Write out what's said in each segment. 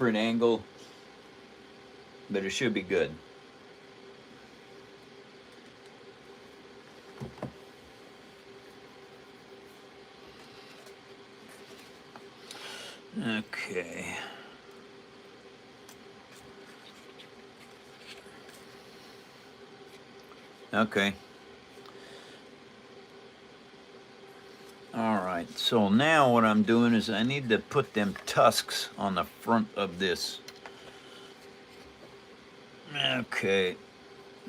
different angle, but it should be good. Okay. Okay. All right, so now what I'm doing is I need to put them tusks on the front of this. Okay,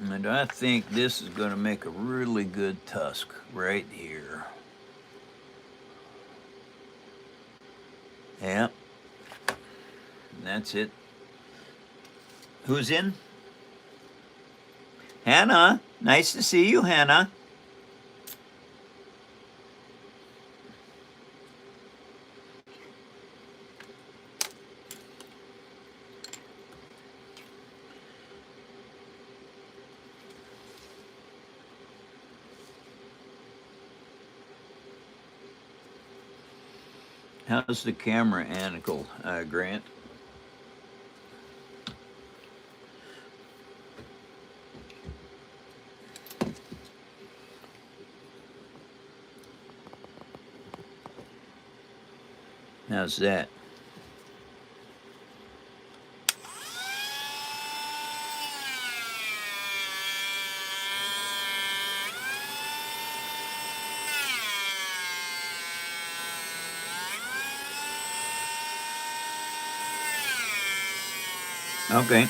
and I think this is going to make a really good tusk right here. Yeah, that's it. Who's in? Hannah. Nice to see you, Hannah. How's the camera angle, Grant? How's that? Okay.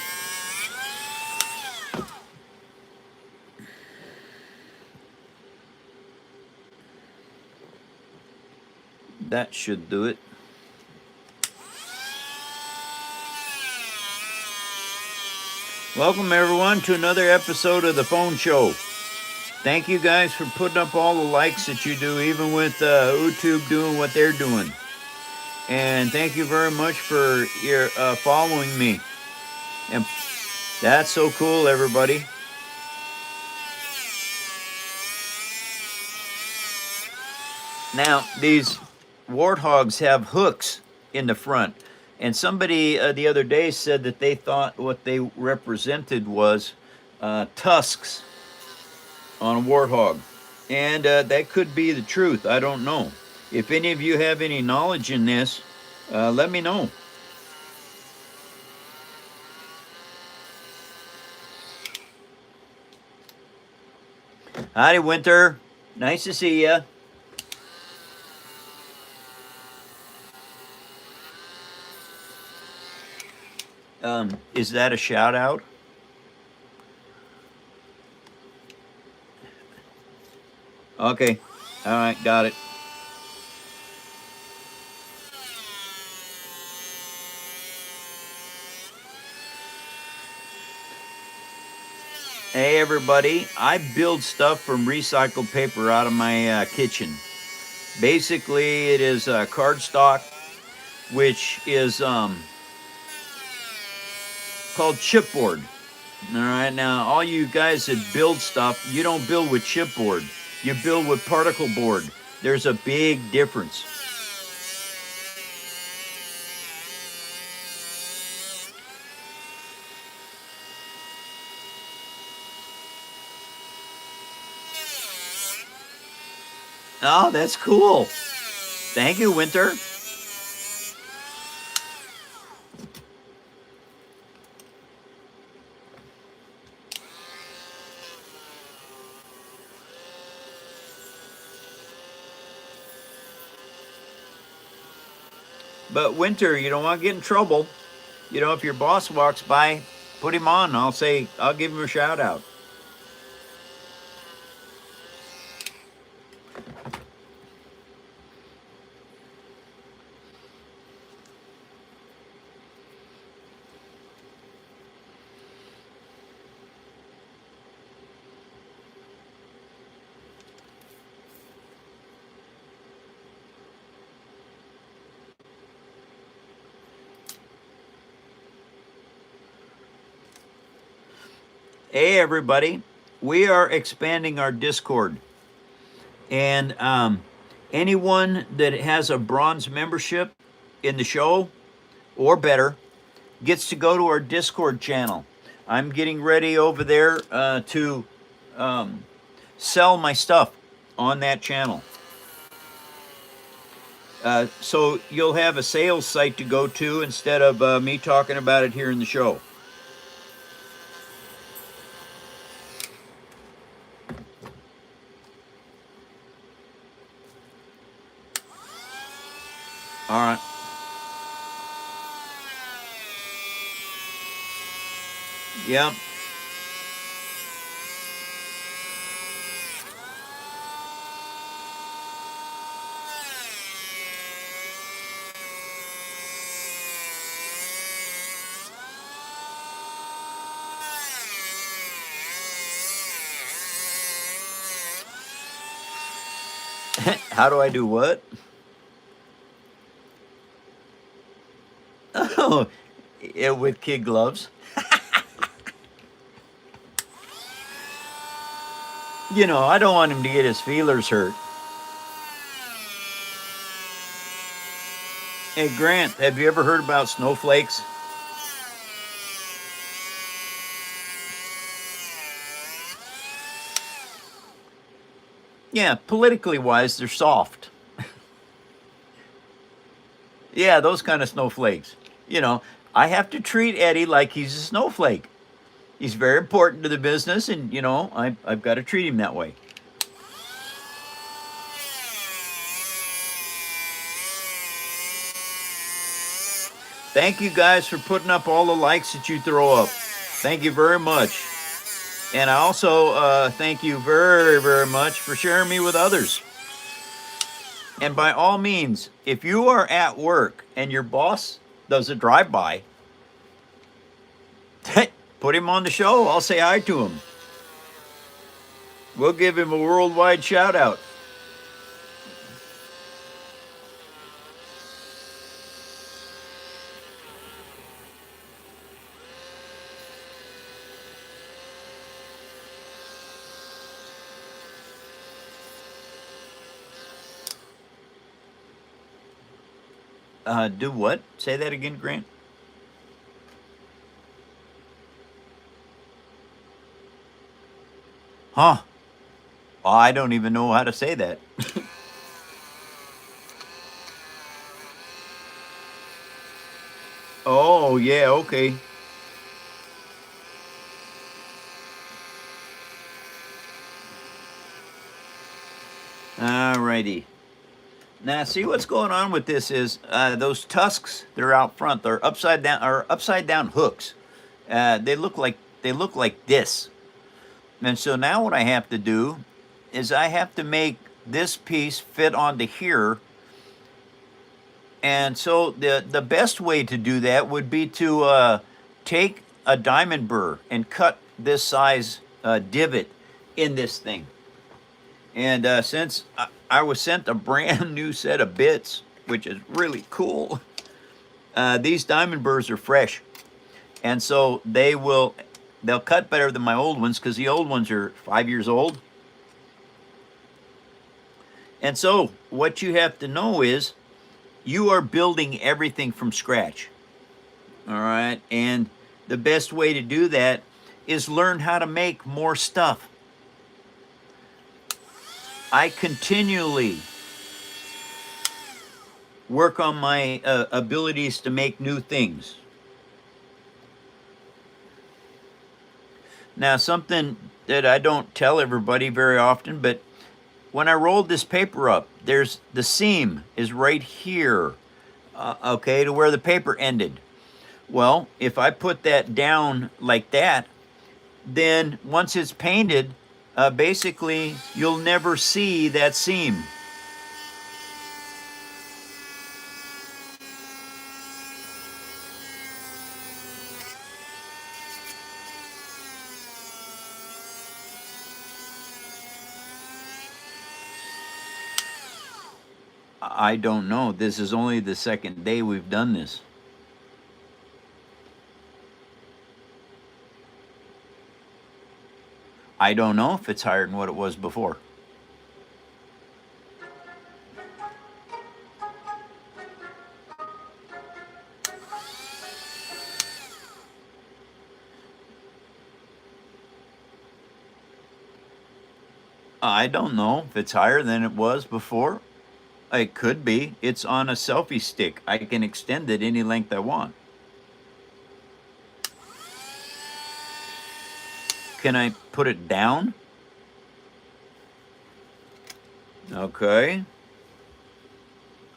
That should do it. Welcome everyone to another episode of the Phone Show. Thank you guys for putting up all the likes that you do, even with YouTube doing what they're doing. And thank you very much for your following me. And that's so cool, everybody. Now, these Warthogs have hooks in the front. And somebody the other day said that they thought what they represented was tusks on a Warthog. And that could be the truth. I don't know. If any of you have any knowledge in this, let me know. Howdy, Winter. Nice to see you. Is that a shout out? Okay. All right, got it. Hey everybody, I build stuff from recycled paper out of my kitchen. Basically, it is cardstock, which is called chipboard. All right, now all you guys that build stuff, you don't build with chipboard. You build with particle board. There's a big difference. Oh, that's cool. Thank you, Winter. But Winter, you don't want to get in trouble. You know, if your boss walks by, put him on. I'll give him a shout out. Hey, everybody. We are expanding our Discord. And anyone that has a bronze membership in the show or better gets to go to our Discord channel. I'm getting ready over there to sell my stuff on that channel. So you'll have a sales site to go to instead of me talking about it here in the show. All right. Yeah. How do I do what? Oh, yeah, with kid gloves. You know, I don't want him to get his feelers hurt. Hey, Grant, have you ever heard about snowflakes? Yeah, politically wise, they're soft. Yeah, those kind of snowflakes. You know, I have to treat Eddie like he's a snowflake. He's very important to the business, and, you know, I've got to treat him that way. Thank you guys for putting up all the likes that you throw up. Thank you very much. And I also thank you very, very much for sharing me with others. And by all means, if you are at work and your boss does a drive-by, put him on the show. I'll say hi to him. We'll give him a worldwide shout out. Do what? Say that again, Grant. Huh? I don't even know how to say that. Oh, yeah, okay. Alrighty. Now, see what's going on with this is those tusks. They're out front. They're upside down hooks. They look like this. And so now what I have to do is I have to make this piece fit onto here. And so the best way to do that would be to take a diamond burr and cut this size divot in this thing. And since I was sent a brand new set of bits, which is really cool, these diamond burrs are fresh. And so they'll cut better than my old ones because the old ones are 5 years old. And so what you have to know is you are building everything from scratch. All right. And the best way to do that is learn how to make more stuff. I continually work on my abilities to make new things. Now, something that I don't tell everybody very often, but when I rolled this paper up, there's the seam is right here, okay, to where the paper ended. Well, if I put that down like that, then once it's painted, basically you'll never see that seam. I don't know. This is only the second day we've done this. I don't know if it's higher than what it was before. I don't know if it's higher than it was before. It could be. It's on a selfie stick. I can extend it any length I want. Can I put it down? Okay.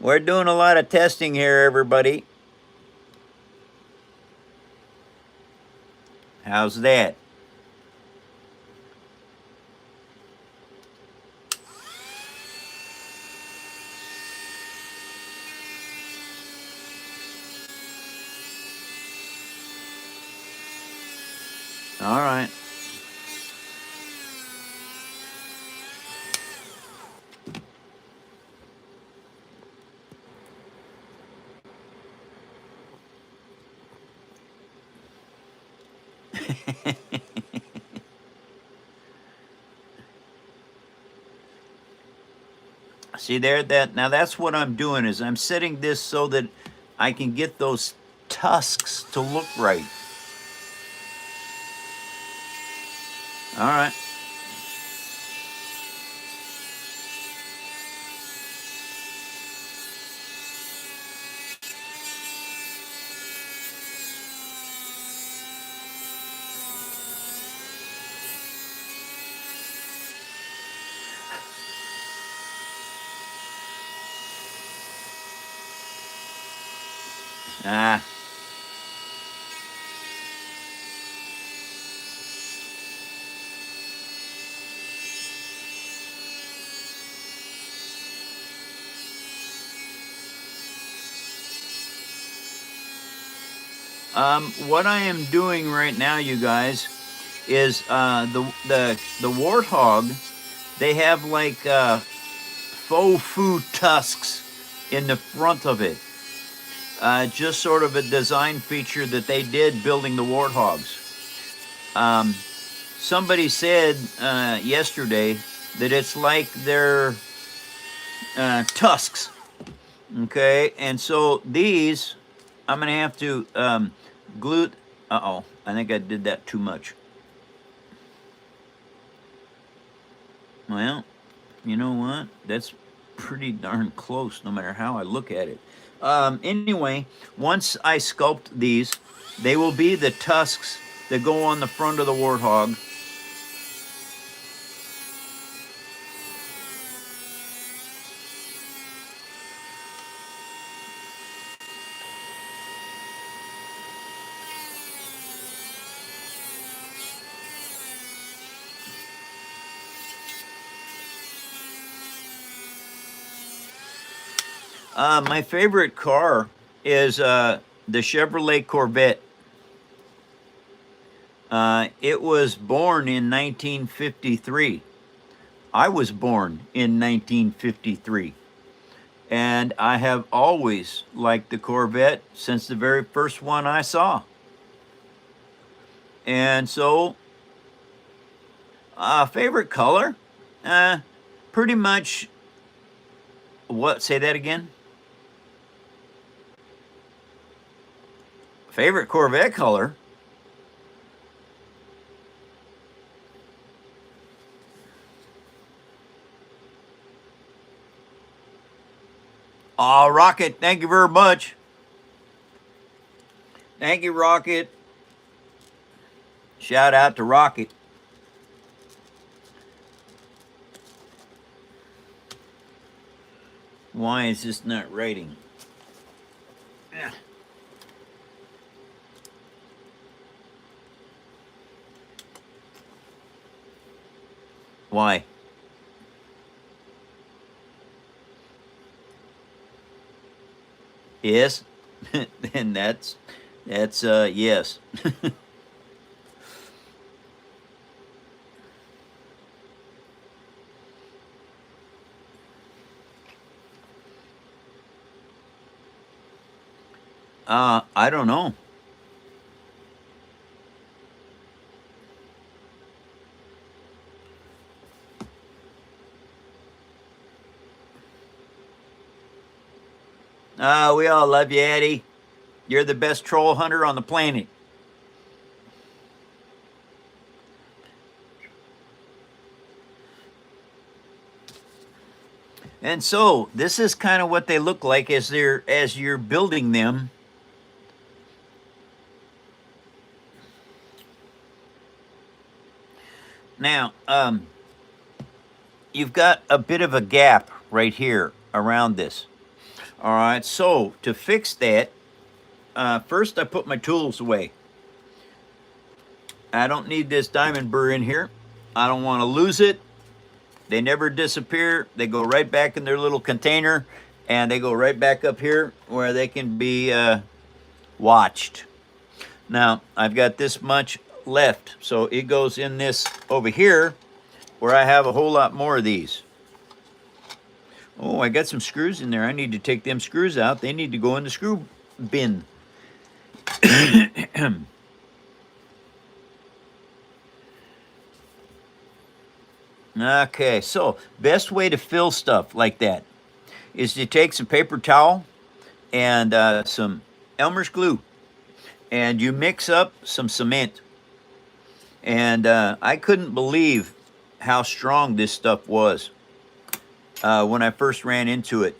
We're doing a lot of testing here, everybody. How's that? All right. See there, that now that's what I'm doing is I'm setting this so that I can get those tusks to look right. All right. Ah. What I am doing right now, you guys, is the warthog. They have like faux food tusks in the front of it. Just sort of a design feature that they did building the warthogs. Somebody said yesterday that it's like their tusks. Okay, and so these, I'm gonna have to glue. Uh-oh, I think I did that too much. Well, you know what? That's pretty darn close, no matter how I look at it. Anyway, once I sculpt these, they will be the tusks that go on the front of the warthog. My favorite car is the Chevrolet Corvette. It was born in 1953. I was born in 1953. And I have always liked the Corvette since the very first one I saw. And so, favorite color? Pretty much, what, say that again? Favorite Corvette color? Aw, Rocket, thank you very much. Thank you, Rocket. Shout out to Rocket. Why is this not writing? Why? Yes, and that's yes. I don't know. We all love you, Eddie. You're the best troll hunter on the planet. And so this is kind of what they look like as you're building them. Now, you've got a bit of a gap right here around this. All right, so to fix that, first I put my tools away. I don't need this diamond burr in here. I don't want to lose it. They never disappear. They go right back in their little container, and they go right back up here where they can be watched. Now, I've got this much left, so it goes in this over here where I have a whole lot more of these. Oh, I got some screws in there. I need to take them screws out. They need to go in the screw bin. Okay, so best way to fill stuff like that is to take some paper towel and some Elmer's glue, and you mix up some cement. And I couldn't believe how strong this stuff was when I first ran into it.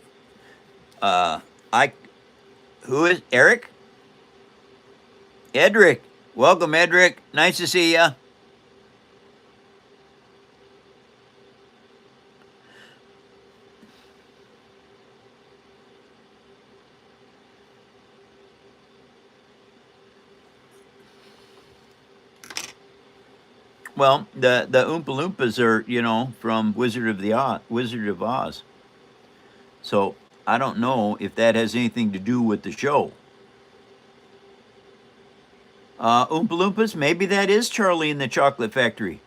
Who is Eric? Edric. Welcome, Edric. Nice to see ya. Well, the Oompa Loompas are, from Wizard of Oz. So I don't know if that has anything to do with the show. Oompa Loompas, maybe that is Charlie in the Chocolate Factory.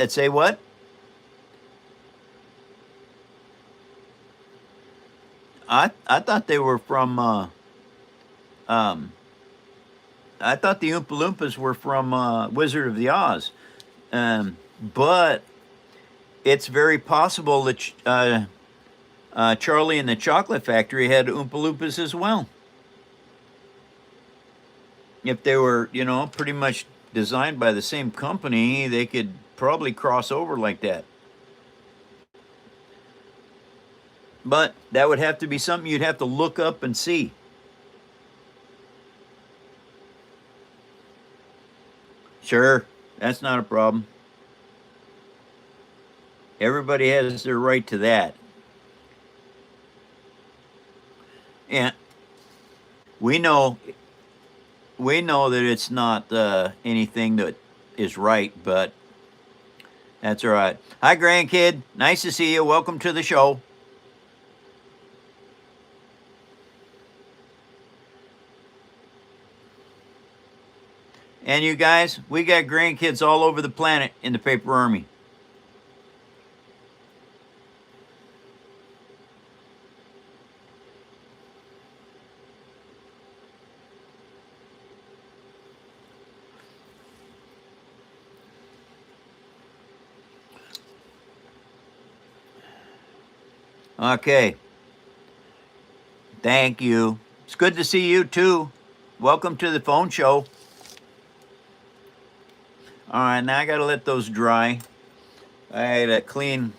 Say what? I thought they were from I thought the Oompa Loompas were from Wizard of the Oz, but it's very possible that Charlie and the Chocolate Factory had Oompa Loompas as well. If they were, pretty much designed by the same company, they could probably cross over like that. But that would have to be something you'd have to look up and see. Sure, that's not a problem. Everybody has their right to that. And we know that it's not anything that is right, but that's all right. Hi, grandkid. Nice to see you. Welcome to the show. And you guys, we got grandkids all over the planet in the paper army. Okay. Thank you. It's good to see you too. Welcome to the phone show. All right, now I got to let those dry. I got to clean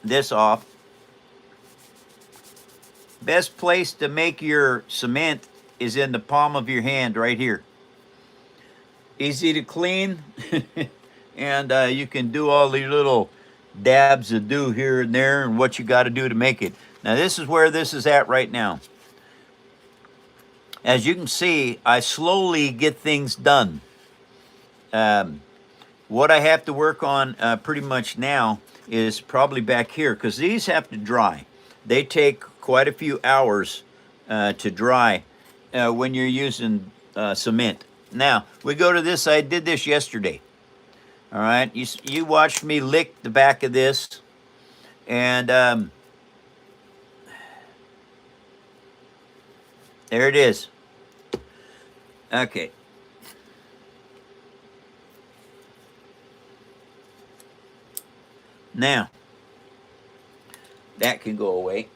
this off. Best place to make your cement is in the palm of your hand right here. Easy to clean, and you can do all these little dabs of do here and there and what you got to do to make it. Now this is where this is at right now. As you can see, I slowly get things done. What I have to work on pretty much now is probably back here, because these have to dry. They take quite a few hours to dry when you're using cement. Now, we go to this. I did this yesterday. All right, you watched me lick the back of this, and there it is. Okay. Now, that can go away.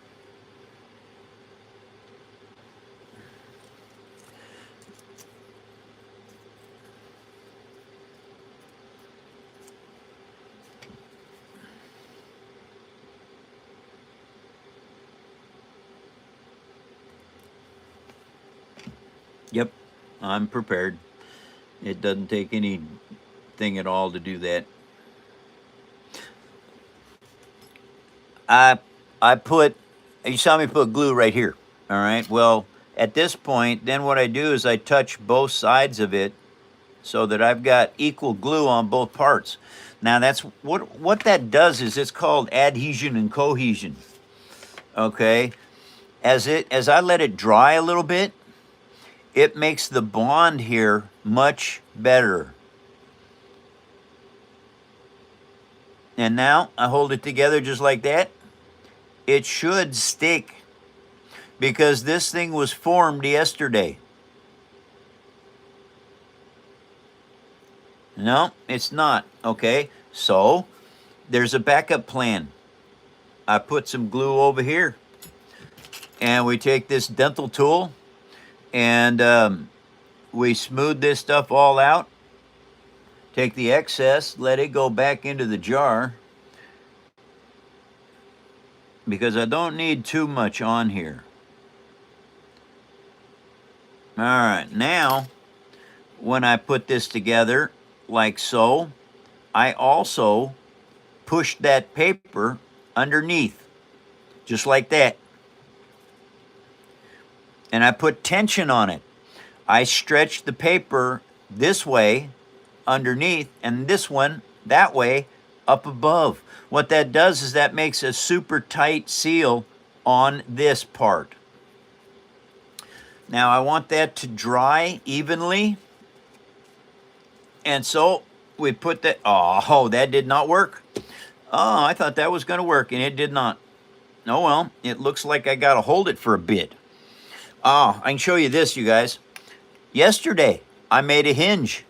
Yep, I'm prepared. It doesn't take anything at all to do that. I put, you saw me put glue right here. All right. Well, at this point, then what I do is I touch both sides of it so that I've got equal glue on both parts. Now that's what that does is it's called adhesion and cohesion. Okay. As I let it dry a little bit, it makes the bond here much better. And now I hold it together just like that. It should stick because this thing was formed yesterday. No, it's not. Okay, so there's a backup plan. I put some glue over here, and we take this dental tool, and we smooth this stuff all out. Take the excess, let it go back into the jar, because I don't need too much on here. All right, now, when I put this together, like so, I also push that paper underneath, just like that. And I put tension on it. I stretch the paper this way underneath and this one that way up above. What that does is that makes a super tight seal on this part. Now I want that to dry evenly. And so we put that, oh, that did not work. Oh, I thought that was going to work, and it did not. Oh, well, it looks like I got to hold it for a bit. Oh, I can show you this, you guys. Yesterday, I made a hinge.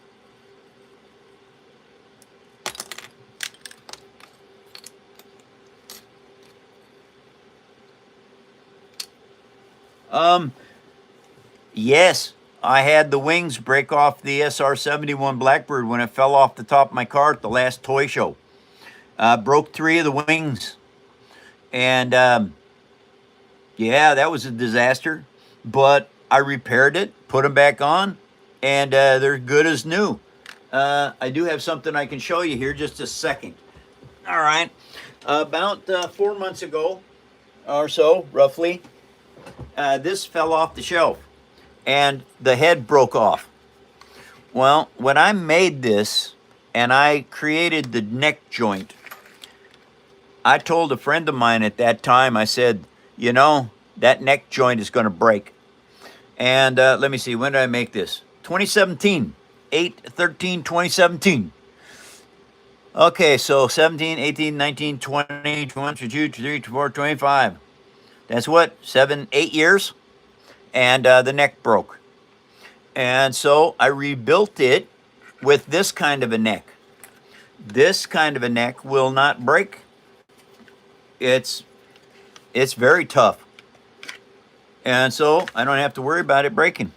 Yes, I had the wings break off the SR-71 Blackbird when it fell off the top of my car at the last toy show. Broke 3 of the wings. And yeah, that was a disaster. But I repaired it, put them back on, and they're good as new. I do have something I can show you here, just a second. All right. About 4 months ago or so, roughly, this fell off the shelf and the head broke off. Well, when I made this and I created the neck joint, I told a friend of mine at that time, I said, you know, that neck joint is going to break. And let me see, when did I make this? 2017, 8/13/2017. Okay, so 17, 18, 19, 20, 21, 22, 23, 24, 25. That's what, 7, 8 years? And the neck broke. And so I rebuilt it with this kind of a neck. This kind of a neck will not break. It's very tough. And so I don't have to worry about it breaking.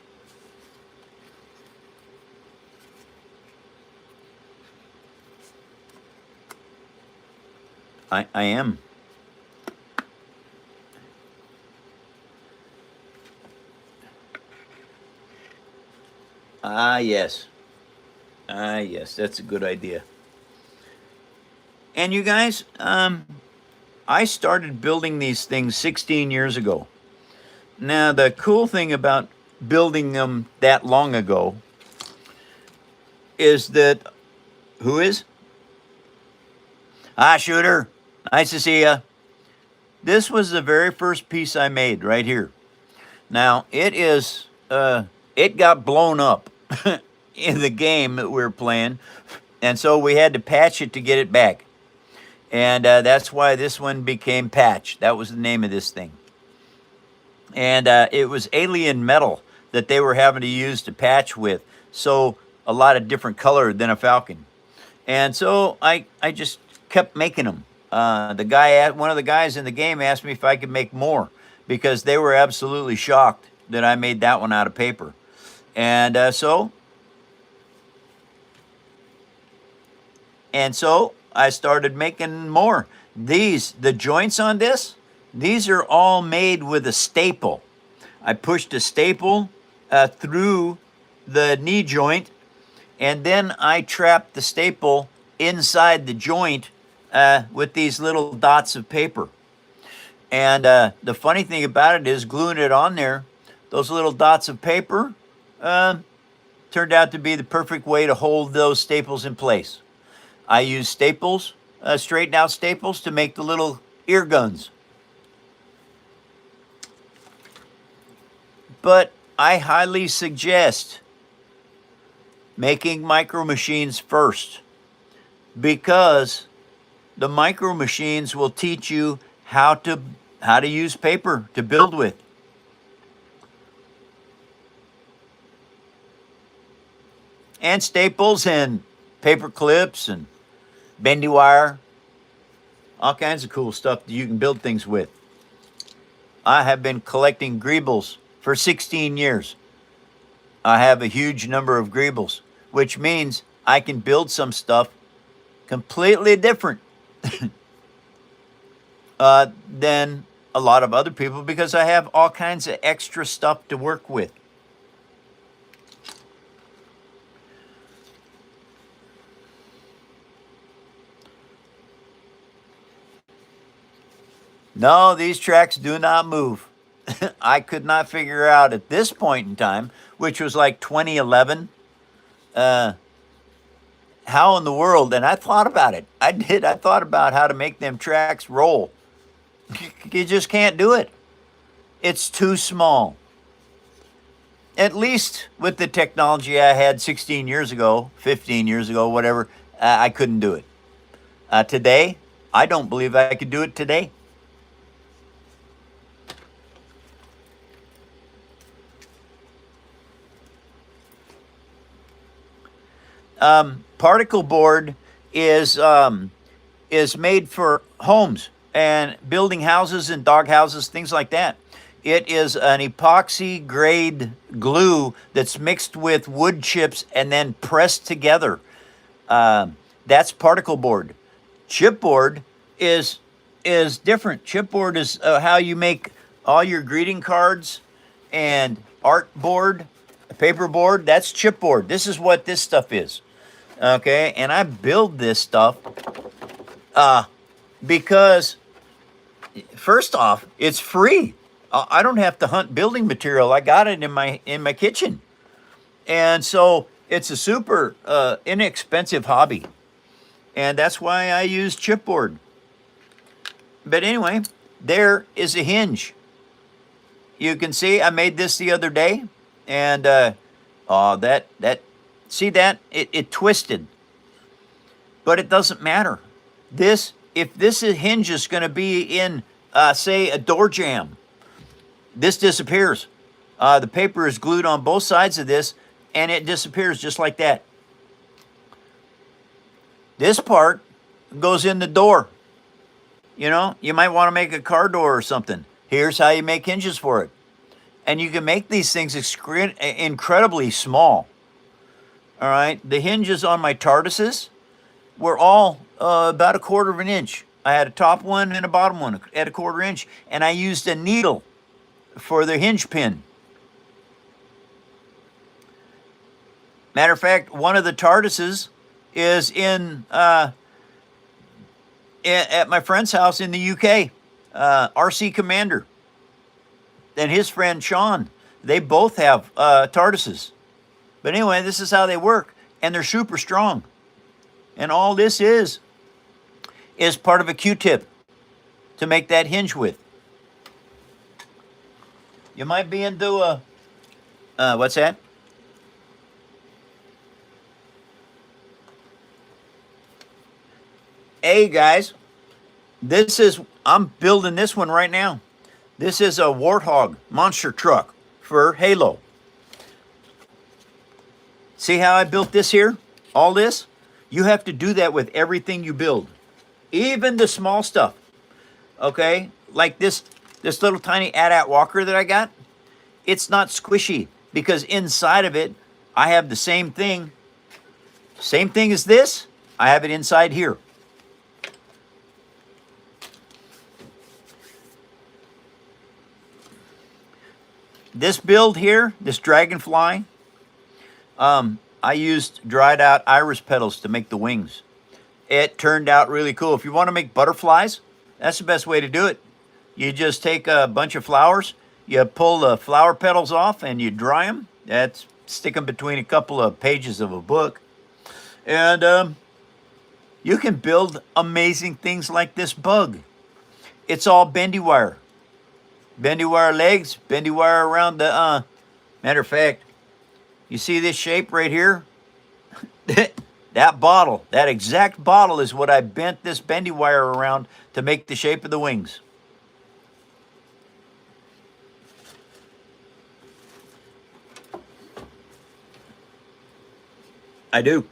I am. Yes. Yes, that's a good idea. And you guys, I started building these things 16 years ago. Now, the cool thing about building them that long ago is that, who is? Shooter, nice to see ya. This was the very first piece I made right here. Now, it got blown up in the game that we were playing, and so we had to patch it to get it back. And that's why this one became Patch. That was the name of this thing. And it was alien metal that they were having to use to patch with, so a lot of different color than a Falcon. And so I just kept making them. One of the guys in the game asked me if I could make more because they were absolutely shocked that I made that one out of paper. And so I started making more. The joints on this, these are all made with a staple. I pushed a staple through the knee joint, and then I trapped the staple inside the joint with these little dots of paper. And the funny thing about it is gluing it on there, those little dots of paper turned out to be the perfect way to hold those staples in place. I use staples, straightened out staples, to make the little ear guns. But I highly suggest making micro machines first, because the micro machines will teach you how to use paper to build with. And staples and paper clips and bendy wire, all kinds of cool stuff that you can build things with. I have been collecting greebles for 16 years. I have a huge number of greebles, which means I can build some stuff completely different than a lot of other people, because I have all kinds of extra stuff to work with. No, these tracks do not move. I could not figure out at this point in time, which was like 2011, how in the world, and I thought about it. I thought about how to make them tracks roll. You just can't do it. It's too small. At least with the technology I had 16 years ago, 15 years ago, whatever, I couldn't do it. Today, I don't believe I could do it today. Particle board is made for homes and building houses and dog houses, things like that. It is an epoxy grade glue that's mixed with wood chips and then pressed together. That's particle board. Chipboard is different. Chipboard is how you make all your greeting cards and art board, paper board. That's chipboard. This is what this stuff is. Okay, and I build this stuff because, first off, it's free. I don't have to hunt building material. I got it in my kitchen, and so it's a super inexpensive hobby, and that's why I use chipboard. But anyway, there is a hinge. You can see I made this the other day, and see that? It twisted. But it doesn't matter. If this hinge is going to be in, say, a door jamb, this disappears. The paper is glued on both sides of this, and it disappears just like that. This part goes in the door. You know, you might want to make a car door or something. Here's how you make hinges for it. And you can make these things incredibly small. All right, the hinges on my TARDISes were all about 1/4 of an inch. I had a top one and a bottom one at 1/4 inch, and I used a needle for the hinge pin. Matter of fact, one of the TARDISes is at my friend's house in the UK, RC Commander, and his friend Sean. They both have TARDISes. But anyway, this is how they work, and they're super strong. And all this is part of a Q-tip to make that hinge with. You might be into what's that? Hey guys, I'm building this one right now. This is a Warthog monster truck for Halo. See how I built this here? All this? You have to do that with everything you build. Even the small stuff. Okay, like this little tiny AT-AT walker that I got. It's not squishy because inside of it, I have the same thing as this. I have it inside here. This build here, this dragonfly, I used dried out iris petals to make the wings. It turned out really cool. If you want to make butterflies, that's the best way to do it. You just take a bunch of flowers, you pull the flower petals off and you dry them. Stick them between a couple of pages of a book. And you can build amazing things like this bug. It's all bendy wire. Bendy wire legs, bendy wire around the, matter of fact, you see this shape right here? That bottle, that exact bottle is what I bent this bendy wire around to make the shape of the wings. I do.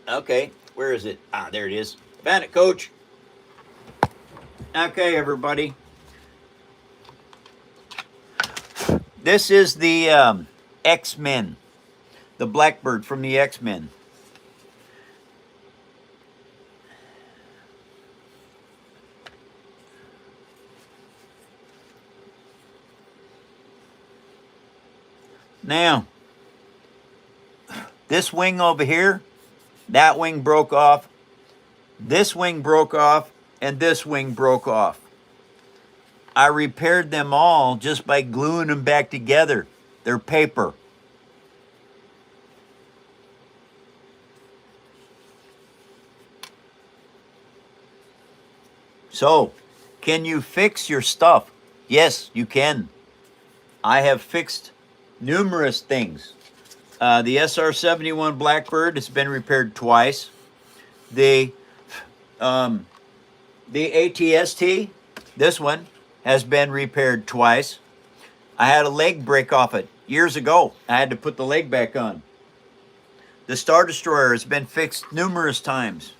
Okay, where is it? Ah, there it is. Found it, Coach. Okay, everybody. This is the X-Men, the Blackbird from the X-Men. Now, this wing over here, that wing broke off, this wing broke off, and this wing broke off. I repaired them all just by gluing them back together. They're paper. So, can you fix your stuff? Yes, you can. I have fixed numerous things. The SR-71 Blackbird has been repaired twice. The ATST, this one, has been repaired twice. I had a leg break off it years ago. I had to put the leg back on. The Star Destroyer has been fixed numerous times.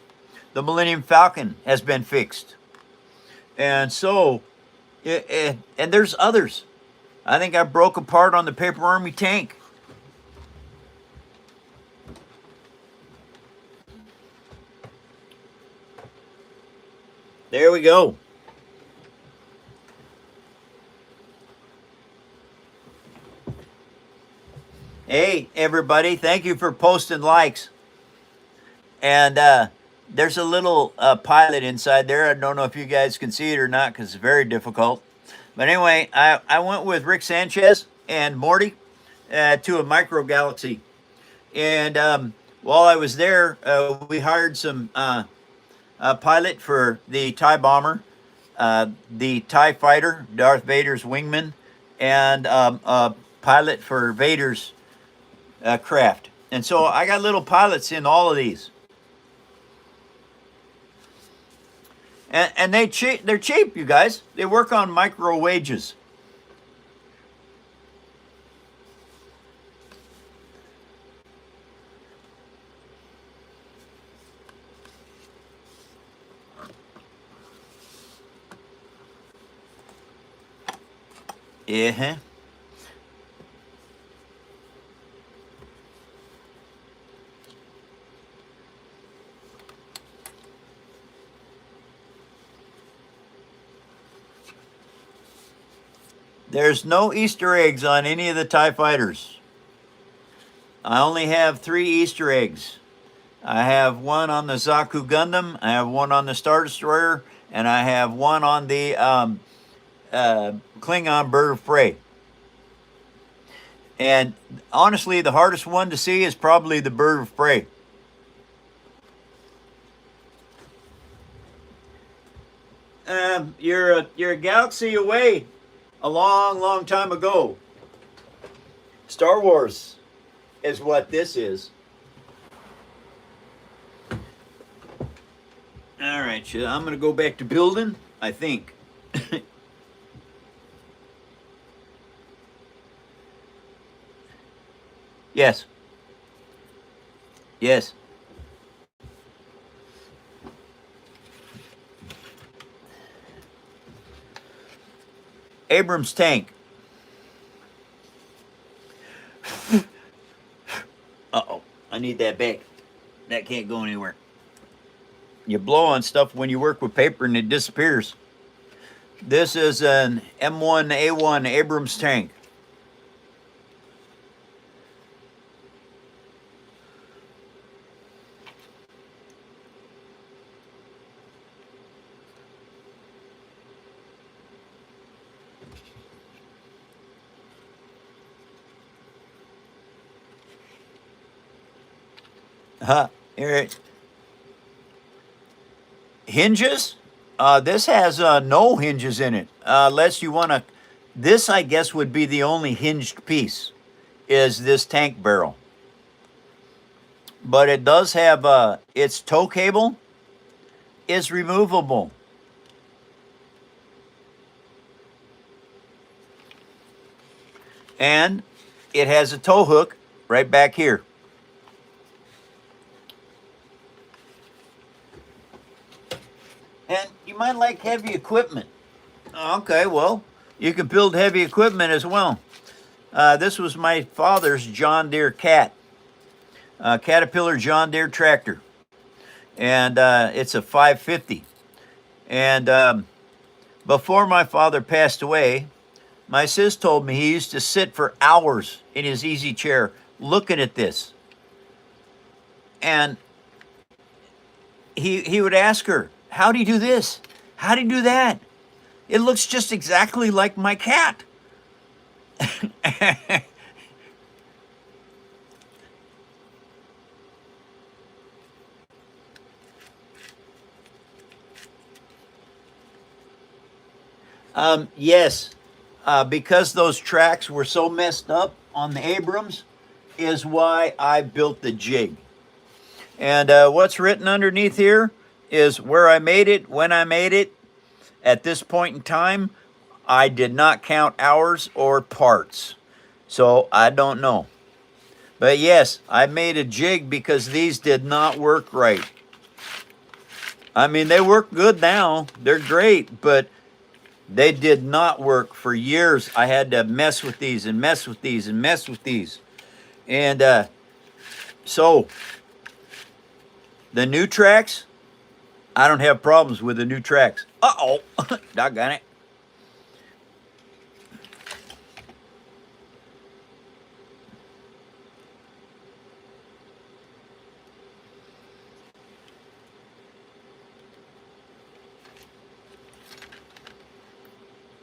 The Millennium Falcon has been fixed. And so, and there's others. I think I broke apart on the Paper Army tank. There we go. Hey, everybody, thank you for posting likes. And there's a little pilot inside there. I don't know if you guys can see it or not because it's very difficult. But anyway, I went with Rick Sanchez and Morty to a micro galaxy. And while I was there, we hired some pilot for the TIE bomber, the TIE fighter, Darth Vader's wingman, and a pilot for Vader's craft. And so I got little pilots in all of these. And they're cheap, you guys. They work on micro wages. Yeah. There's no Easter eggs on any of the TIE fighters. I only have 3 Easter eggs. I have one on the Zaku Gundam, I have one on the Star Destroyer, and I have one on the Klingon Bird of Prey. And honestly, the hardest one to see is probably the Bird of Prey. You're a galaxy away. A long, long time ago. Star Wars is what this is. All right, I'm going to go back to building, I think. Yes. Yes. Abrams tank. Uh-oh. I need that back. That can't go anywhere. You blow on stuff when you work with paper and it disappears. This is an M1A1 Abrams tank. Here, hinges. This has no hinges in it, unless you want to. This, I guess, would be the only hinged piece. Is this tank barrel? But it does have its tow cable is removable. And it has a tow hook right back here. And you might like heavy equipment. Okay, well, you can build heavy equipment as well. This was my father's John Deere Cat. Caterpillar John Deere tractor. And it's a 550. And before my father passed away, my sis told me he used to sit for hours in his easy chair looking at this. And he would ask her, how do you do this? How do you do that? It looks just exactly like my cat. Yes, because those tracks were so messed up on the Abrams is why I built the jig. And what's written underneath here is where I made it, when I made it. At this point in time, I did not count hours or parts, so I don't know. But yes, I made a jig because these did not work right. I mean, they work good now. They're great, but they did not work for years. I had to mess with these and mess with these and mess with these. And so the new tracks, I don't have problems with the new tracks. Uh-oh, doggone it.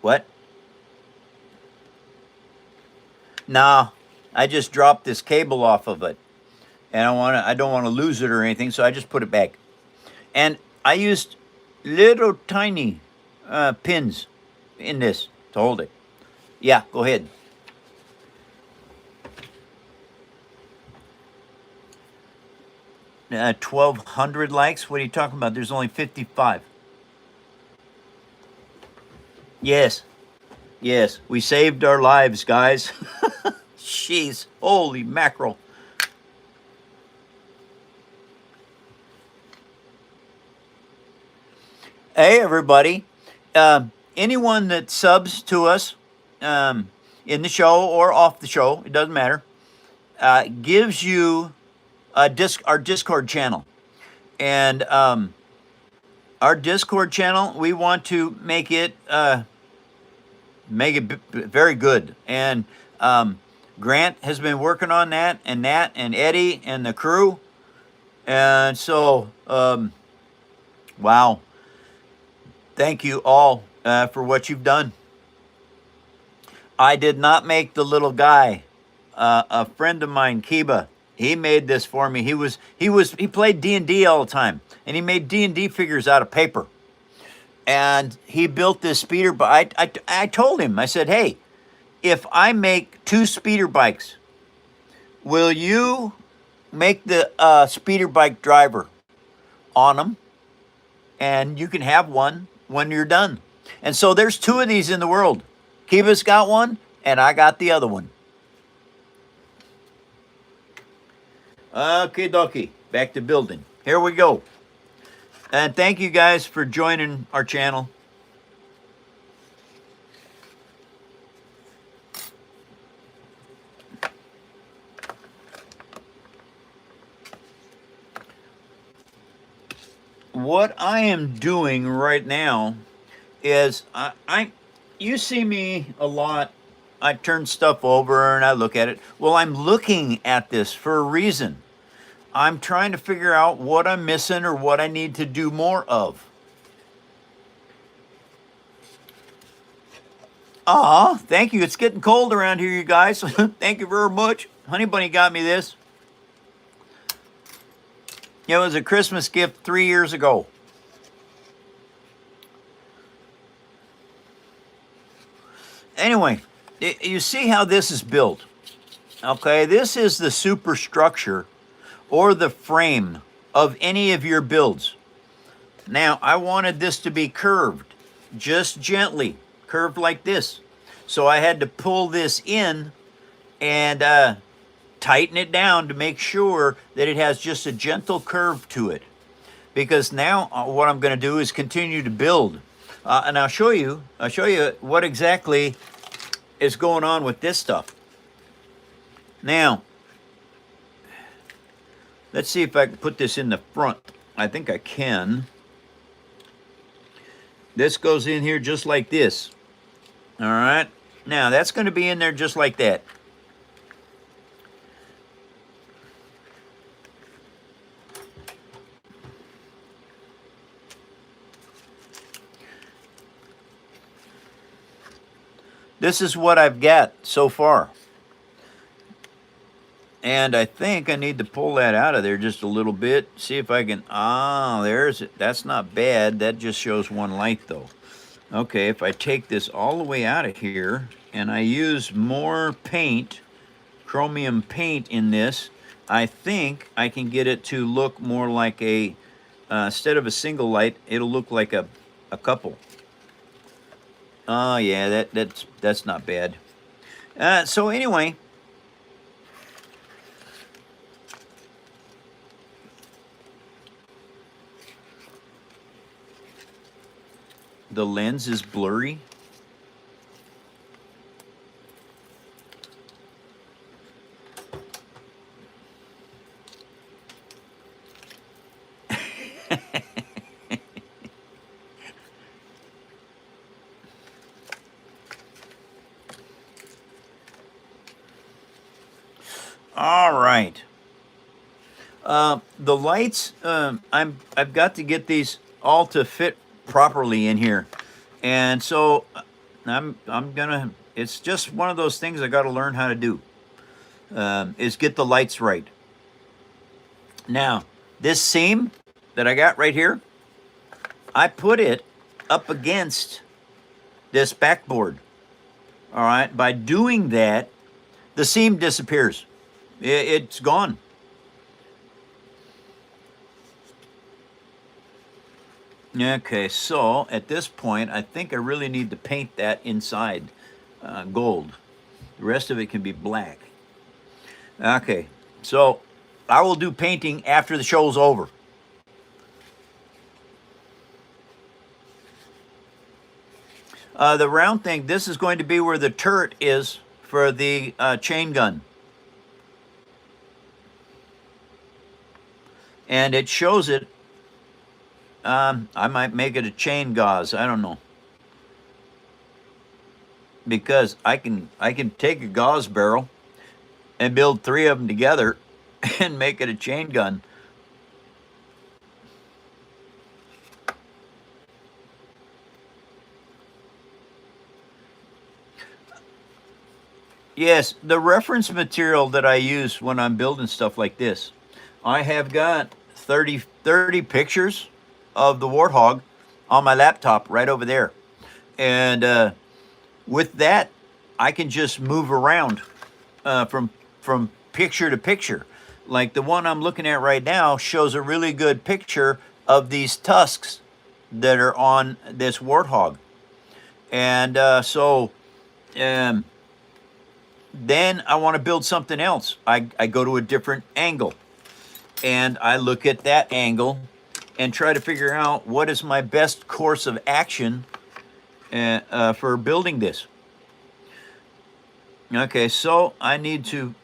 What? No, I just dropped this cable off of it. And I don't want to lose it or anything, so I just put it back. And I used little tiny pins in this to hold it. Yeah, go ahead. Uh, 1,200 likes? What are you talking about? There's only 55. Yes, yes, we saved our lives, guys. Jeez, holy mackerel. Hey, everybody. Anyone that subs to us in the show or off the show, it doesn't matter, gives you our Discord channel. And our Discord channel, we want to make it very good. And Grant has been working on that, and Eddie and the crew. And so, wow. Thank you all for what you've done. I did not make the little guy. A friend of mine, Kiba, he made this for me. He played D&D all the time, and he made D&D figures out of paper. And he built this speeder bike. I told him, I said, hey, if I make 2 speeder bikes, will you make the speeder bike driver on them? And you can have one when you're done. And so there's 2 of these in the world. Kiva's got one, and I got the other one. Okay, dokie. Back to building. Here we go. And thank you guys for joining our channel. What I am doing right now is you see me a lot. I turn stuff over and I look at it. Well, I'm looking at this for a reason. I'm trying to figure out what I'm missing or what I need to do more of. Thank you. It's getting cold around here, you guys. Thank you very much. Honey Bunny got me this. It was a Christmas gift 3 years ago. Anyway, you see how this is built. Okay, this is the superstructure or the frame of any of your builds. Now, I wanted this to be curved, just gently, curved like this. So I had to pull this in and tighten it down to make sure that it has just a gentle curve to it. Because now what I'm going to do is continue to build. And I'll show you what exactly is going on with this stuff. Now, let's see if I can put this in the front. I think I can. This goes in here just like this. All right. Now, that's going to be in there just like that. This is what I've got so far. And I think I need to pull that out of there just a little bit. See if I can, there's it. That's not bad. That just shows one light though. Okay, if I take this all the way out of here and I use more paint, chromium paint in this, I think I can get it to look more like a, instead of a single light, it'll look like a couple. Oh yeah, that's not bad. So anyway, the lens is blurry. All right. The lights, I've got to get these all to fit properly in here, and so I'm gonna. It's just one of those things I got to learn how to do. Is get the lights right. Now, this seam that I got right here, I put it up against this backboard. All right. By doing that, the seam disappears. It's gone. Okay, so at this point, I think I really need to paint that inside gold. The rest of it can be black. Okay, so I will do painting after the show's over. The round thing, this is going to be where the turret is for the chain gun. And it shows it. I might make it a chain gauze. I don't know, because I can take a gauze barrel and build 3 of them together and make it a chain gun. Yes, the reference material that I use when I'm building stuff like this, I have got 30 pictures of the Warthog on my laptop right over there. And with that, I can just move around from picture to picture. Like the one I'm looking at right now shows a really good picture of these tusks that are on this Warthog. And then I want to build something else. I go to a different angle. and I look at that angle and try to figure out what is my best course of action for building this. Okay, so I think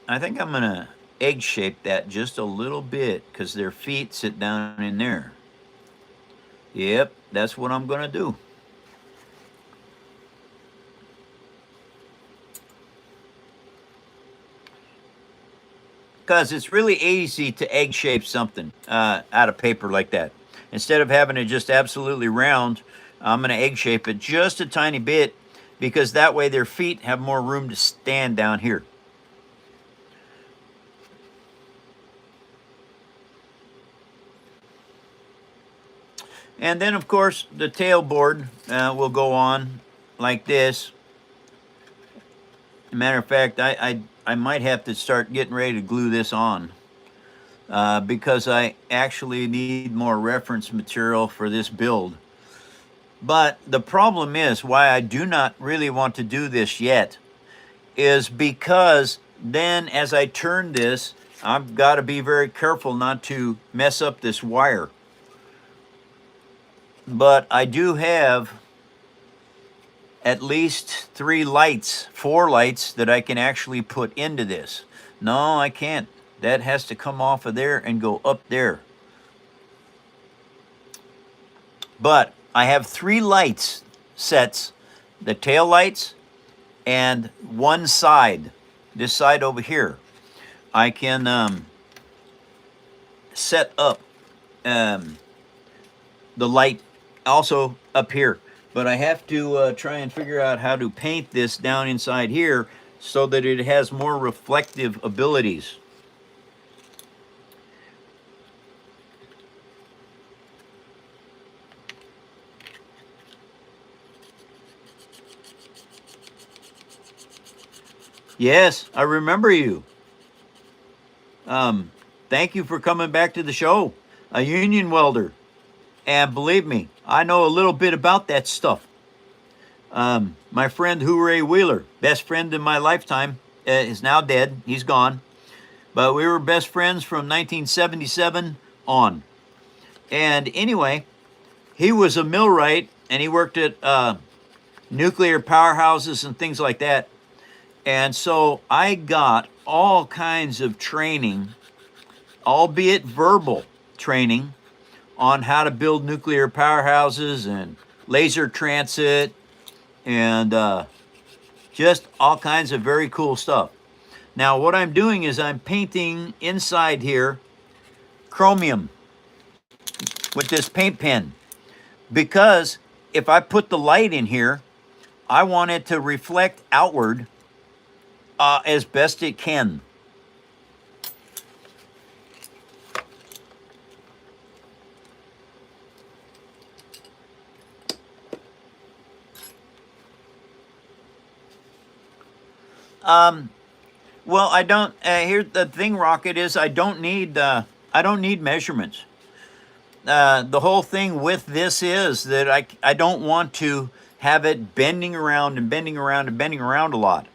I'm gonna egg shape that just a little bit because their feet sit down in there. Yep, that's what I'm gonna do. Because it's really easy to egg shape something out of paper like that. Instead of having it just absolutely round, I'm going to egg shape it just a tiny bit because that way their feet have more room to stand down here. And then, of course, the tailboard will go on like this. Matter of fact, I might have to start getting ready to glue this on because I actually need more reference material for this build. But the problem is why I do not really want to do this yet is because then as I turn this, I've got to be very careful not to mess up this wire. But I do have at least 4 lights that I can actually put into this. No, I can't. That has to come off of there and go up there. But I have 3 lights sets, the tail lights and one side, this side over here. I can set up the light also up here. But I have to try and figure out how to paint this down inside here so that it has more reflective abilities. Yes, I remember you. Thank you for coming back to the show. A union welder. And believe me, I know a little bit about that stuff. My friend Hooray Wheeler, best friend in my lifetime, is now dead. He's gone. But we were best friends from 1977 on. And anyway, he was a millwright and he worked at nuclear powerhouses and things like that. And so I got all kinds of training, albeit verbal training, on how to build nuclear powerhouses and laser transit and just all kinds of very cool stuff. Now what I'm doing is I'm painting inside here chromium with this paint pen because if I put the light in here, I want it to reflect outward as best it can. Well, I don't. Here's the thing, Rocket, is I don't need measurements. The whole thing with this is that I don't want to have it bending around and bending around and bending around a lot.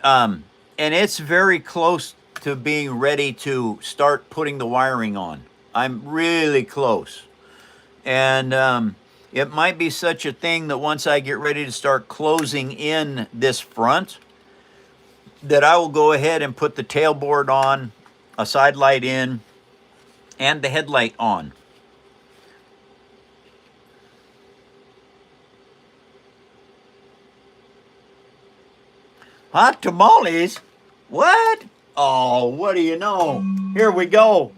And it's very close to being ready to start putting the wiring on. I'm really close. And it might be such a thing that once I get ready to start closing in this front, that I will go ahead and put the tailboard on, a side light in, and the headlight on. Hot tamales? What? Oh, what do you know? Here we go.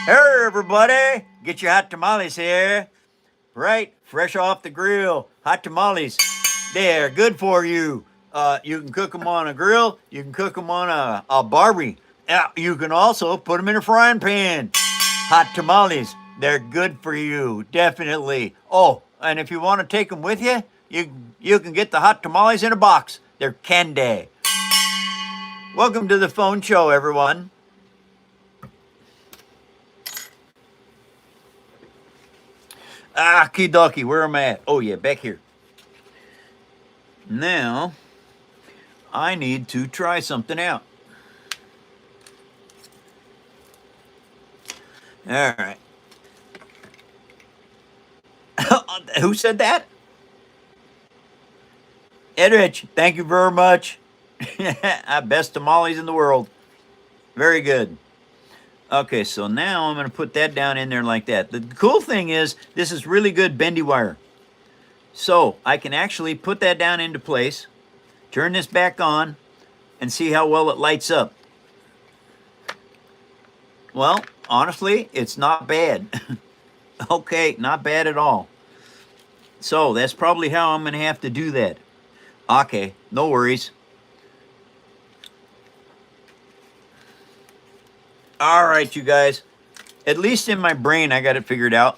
Hey, everybody. Get your hot tamales here. Right? Fresh off the grill. Hot tamales. They're good for you. You can cook them on a grill. You can cook them on a Barbie. You can also put them in a frying pan. Hot tamales. They're good for you. Definitely. Oh, and if you want to take them with you, you can get the hot tamales in a box. They're candy. Welcome to the phone show, everyone. Kidoki, where am I at? Oh, yeah, back here. Now, I need to try something out. All right. Who said that? Edrich, thank you very much. Best tamales in the world. Very good. Okay, so now I'm going to put that down in there like that. The cool thing is, this is really good bendy wire. So I can actually put that down into place, turn this back on, and see how well it lights up. Well, honestly, it's not bad. Okay, not bad at all. So that's probably how I'm going to have to do that. Okay, no worries. All right, you guys. At least in my brain, I got it figured out.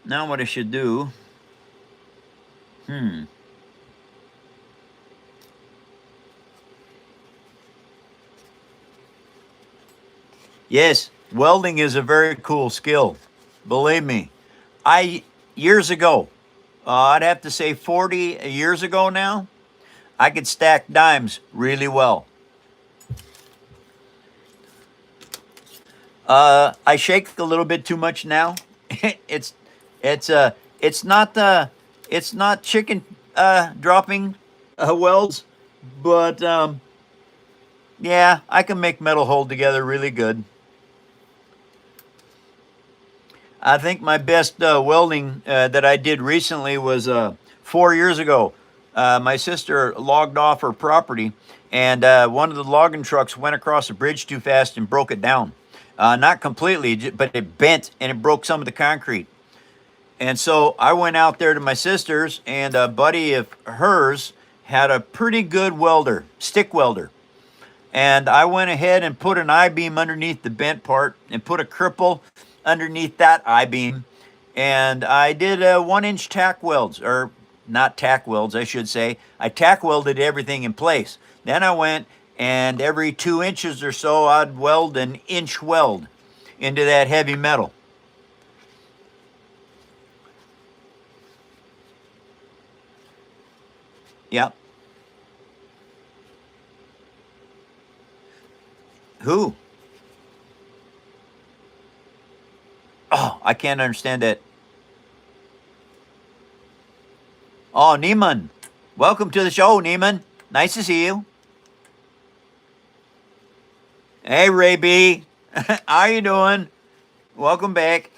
Now what I should do... Yes, welding is a very cool skill. Believe me. Years ago, I'd have to say 40 years ago now, I could stack dimes really well. I shake a little bit too much now. it's it's it's not it's not chicken dropping welds, but yeah, I can make metal hold together really good. I think my best welding that I did recently was 4 years ago. My sister logged off her property, and one of the logging trucks went across the bridge too fast and broke it down. Not completely, but it bent and it broke some of the concrete. And so I went out there to my sister's, and a buddy of hers had a pretty good welder, stick welder. And I went ahead and put an I-beam underneath the bent part and put a cripple underneath that I-beam. And I did 1-inch tack welds, or not tack welds, I should say. I tack welded everything in place. Then I went and every 2 inches or so, I'd weld an inch weld into that heavy metal. Yep. Who? Oh, I can't understand that. Oh, Neiman. Welcome to the show, Neiman. Nice to see you. Hey, Ray B. How you doing? Welcome back.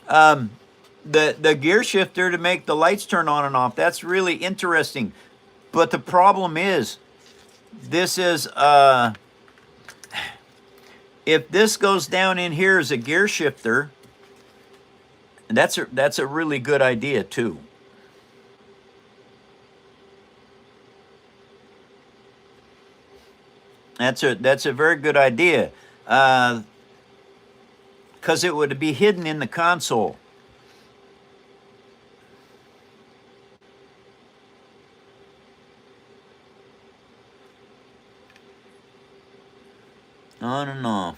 The gear shifter to make the lights turn on and off, that's really interesting. But the problem is, this is if this goes down in here as a gear shifter, and that's a really good idea too. That's a very good idea, because it would be hidden in the console. On and off.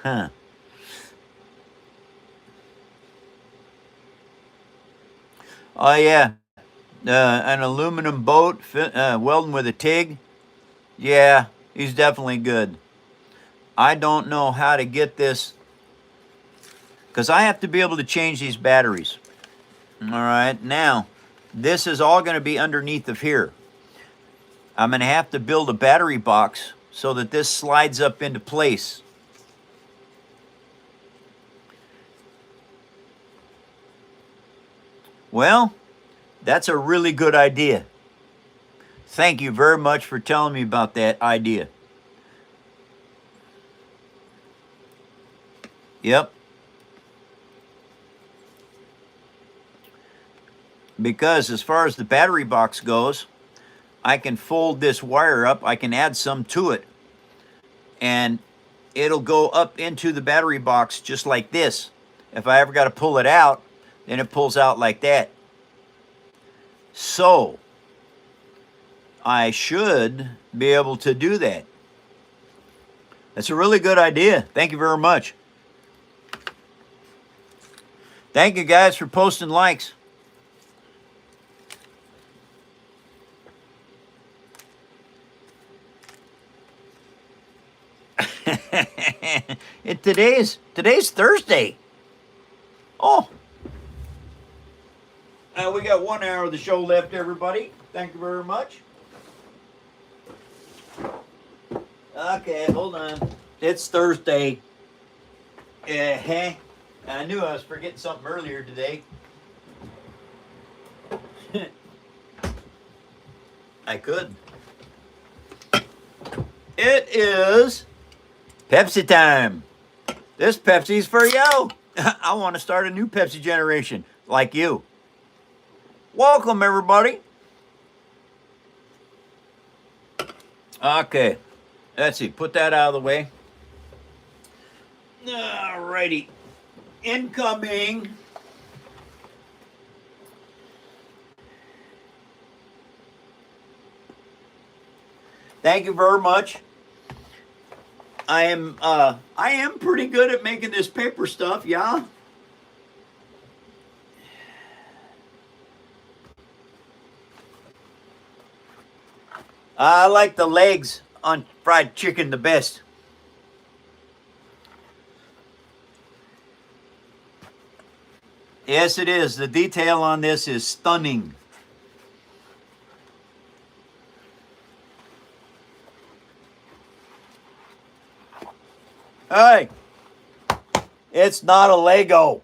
Huh. Oh yeah, an aluminum boat welding with a TIG. Yeah, he's definitely good. I don't know how to get this, because I have to be able to change these batteries. All right, now this is all going to be underneath of here. I'm going to have to build a battery box so that this slides up into place. Well, that's a really good idea. Thank you very much for telling me about that idea. Yep. Because as far as the battery box goes, I can fold this wire up, I can add some to it, and it'll go up into the battery box just like this. If I ever got to pull it out, then it pulls out like that. So I should be able to do that. That's a really good idea. Thank you very much. Thank you guys for posting likes. And today's Thursday. Oh, we got 1 hour of the show left, everybody. Thank you very much. Okay, hold on. It's Thursday. I knew I was forgetting something earlier today. I could. It is Pepsi time. This Pepsi's for you. I want to start a new Pepsi generation like you. Welcome, everybody. Okay. Let's see. Put that out of the way. Alrighty. Incoming. Thank you very much. I am pretty good at making this paper stuff, yeah. I like the legs on fried chicken the best. Yes, it is. The detail on this is stunning. Hey, it's not a Lego.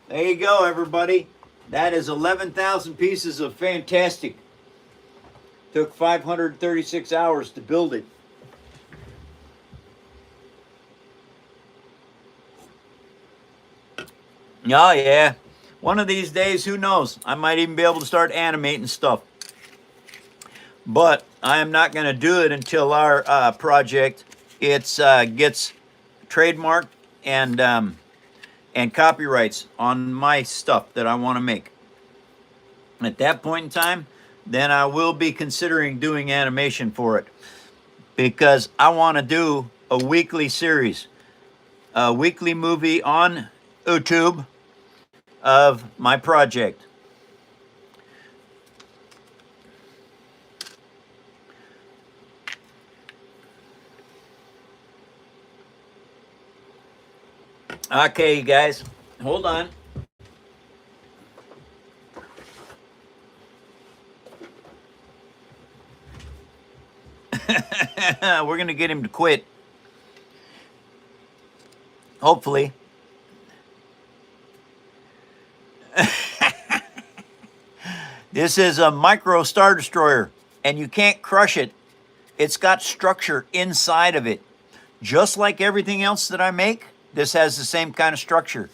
There you go, everybody. That is 11,000 pieces of fantastic. Took 536 hours to build it. Oh, yeah. One of these days, who knows? I might even be able to start animating stuff. But I am not going to do it until our project gets trademarked and copyrights on my stuff that I want to make. At that point in time, then I will be considering doing animation for it, because I want to do a weekly series, a weekly movie on YouTube of my project. Okay, you guys, hold on. We're going to get him to quit. Hopefully. This is a micro Star Destroyer, and you can't crush it. It's got structure inside of it. Just like everything else that I make, this has the same kind of structure.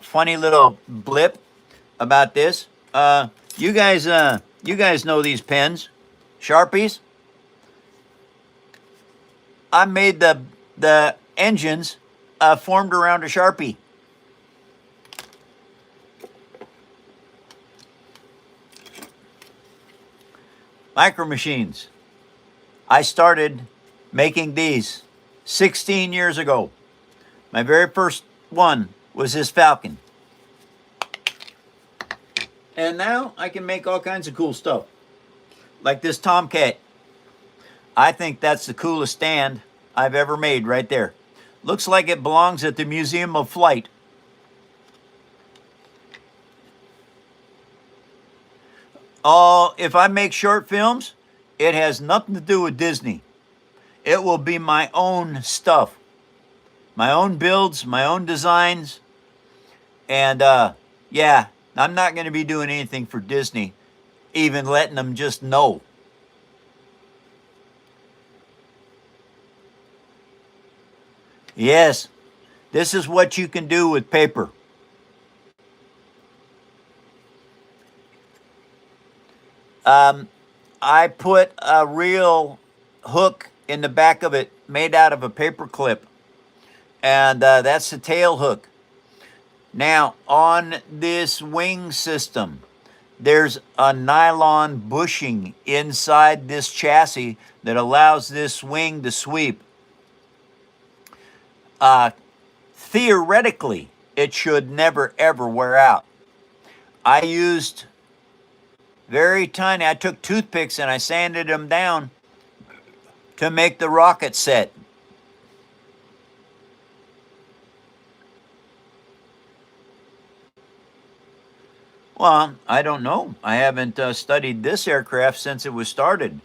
Funny little blip about this. You guys know these pens, Sharpies. I made the engines formed around a Sharpie. Micro Machines. I started making these 16 years ago. My very first one was this Falcon. And now I can make all kinds of cool stuff. Like this Tomcat. I think that's the coolest stand I've ever made right there. Looks like it belongs at the Museum of Flight. Oh, if I make short films, it has nothing to do with Disney. It will be my own stuff. My own builds, my own designs. And yeah, I'm not going to be doing anything for Disney, even letting them just know. Yes, this is what you can do with paper. I put a real hook in the back of it made out of a paper clip, and that's the tail hook. Now, on this wing system, there's a nylon bushing inside this chassis that allows this wing to sweep. Theoretically, it should never ever wear out. I used very tiny, I took toothpicks and I sanded them down to make the rocket set. Well, I don't know. I haven't studied this aircraft since it was started.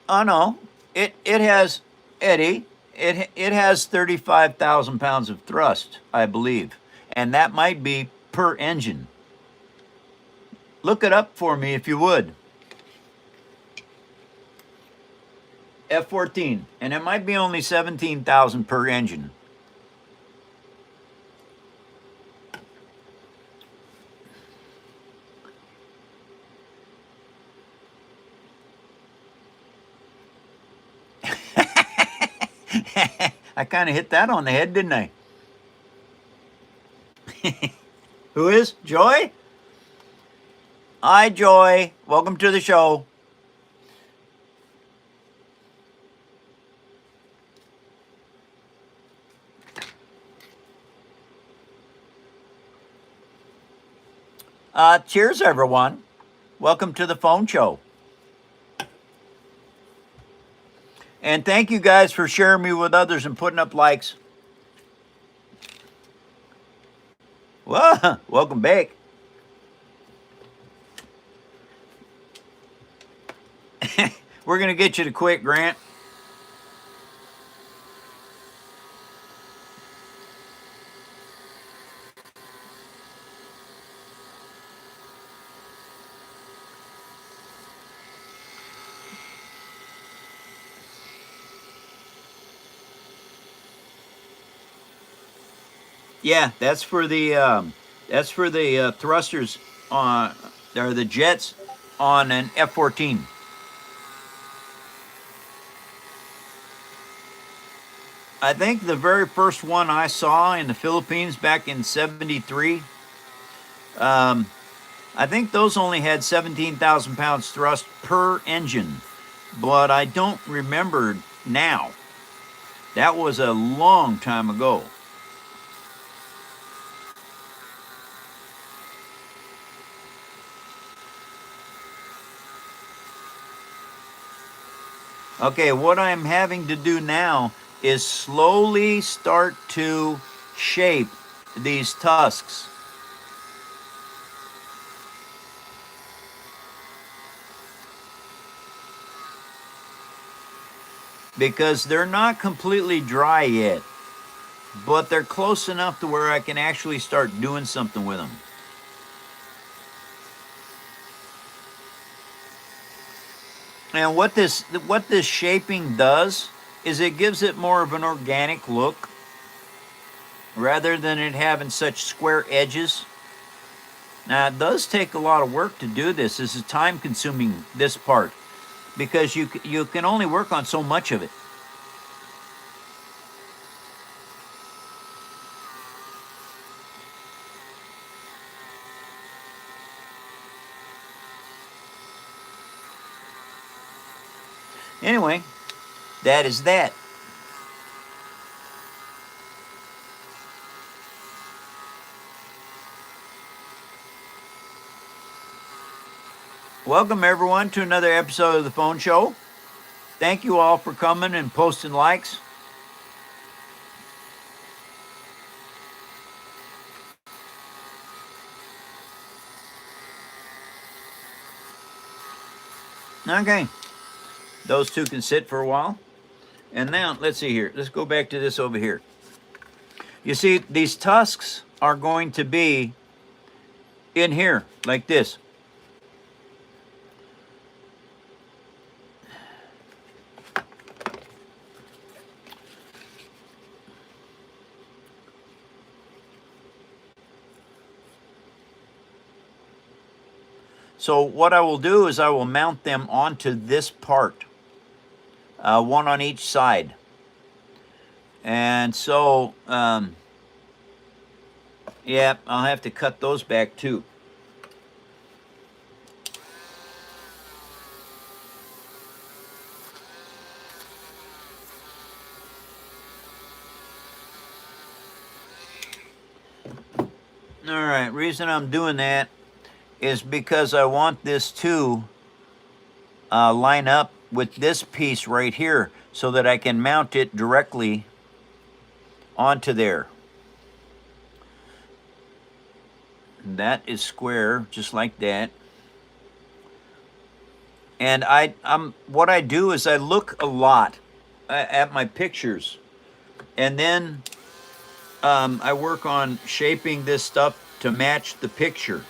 Oh no, it has, Eddie. It has 35,000 pounds of thrust, I believe, and that might be per engine. Look it up for me if you would. F-14, and it might be only 17,000 per engine. I kind of hit that on the head, didn't I? Who is? Joy? Hi, Joy. Welcome to the show. Cheers, everyone. Welcome to the phone show. And thank you guys for sharing me with others and putting up likes. Well, welcome back. We're going to get you to quit, Grant. Yeah, that's for the thrusters on, or the jets on an F-14. I think the very first one I saw in the Philippines back in '73, I think those only had 17,000 pounds thrust per engine, but I don't remember now. That was a long time ago. Okay, what I'm having to do now is slowly start to shape these tusks. Because they're not completely dry yet, but they're close enough to where I can actually start doing something with them. And what this shaping does is it gives it more of an organic look rather than it having such square edges. Now, it does take a lot of work to do this. This is time consuming, this part, because you can only work on so much of it. Anyway, that is that. Welcome, everyone, to another episode of the Phone Show. Thank you all for coming and posting likes. Okay, those two can sit for a while. And now, let's see here. Let's go back to this over here. You see, these tusks are going to be in here, like this. So what I will do is I will mount them onto this part, one on each side. And so, yeah, I'll have to cut those back too. All right, reason I'm doing that is because I want this to line up with this piece right here so that I can mount it directly onto there. That is square, just like that. And what I do is I look a lot at my pictures, and then I work on shaping this stuff to match the picture.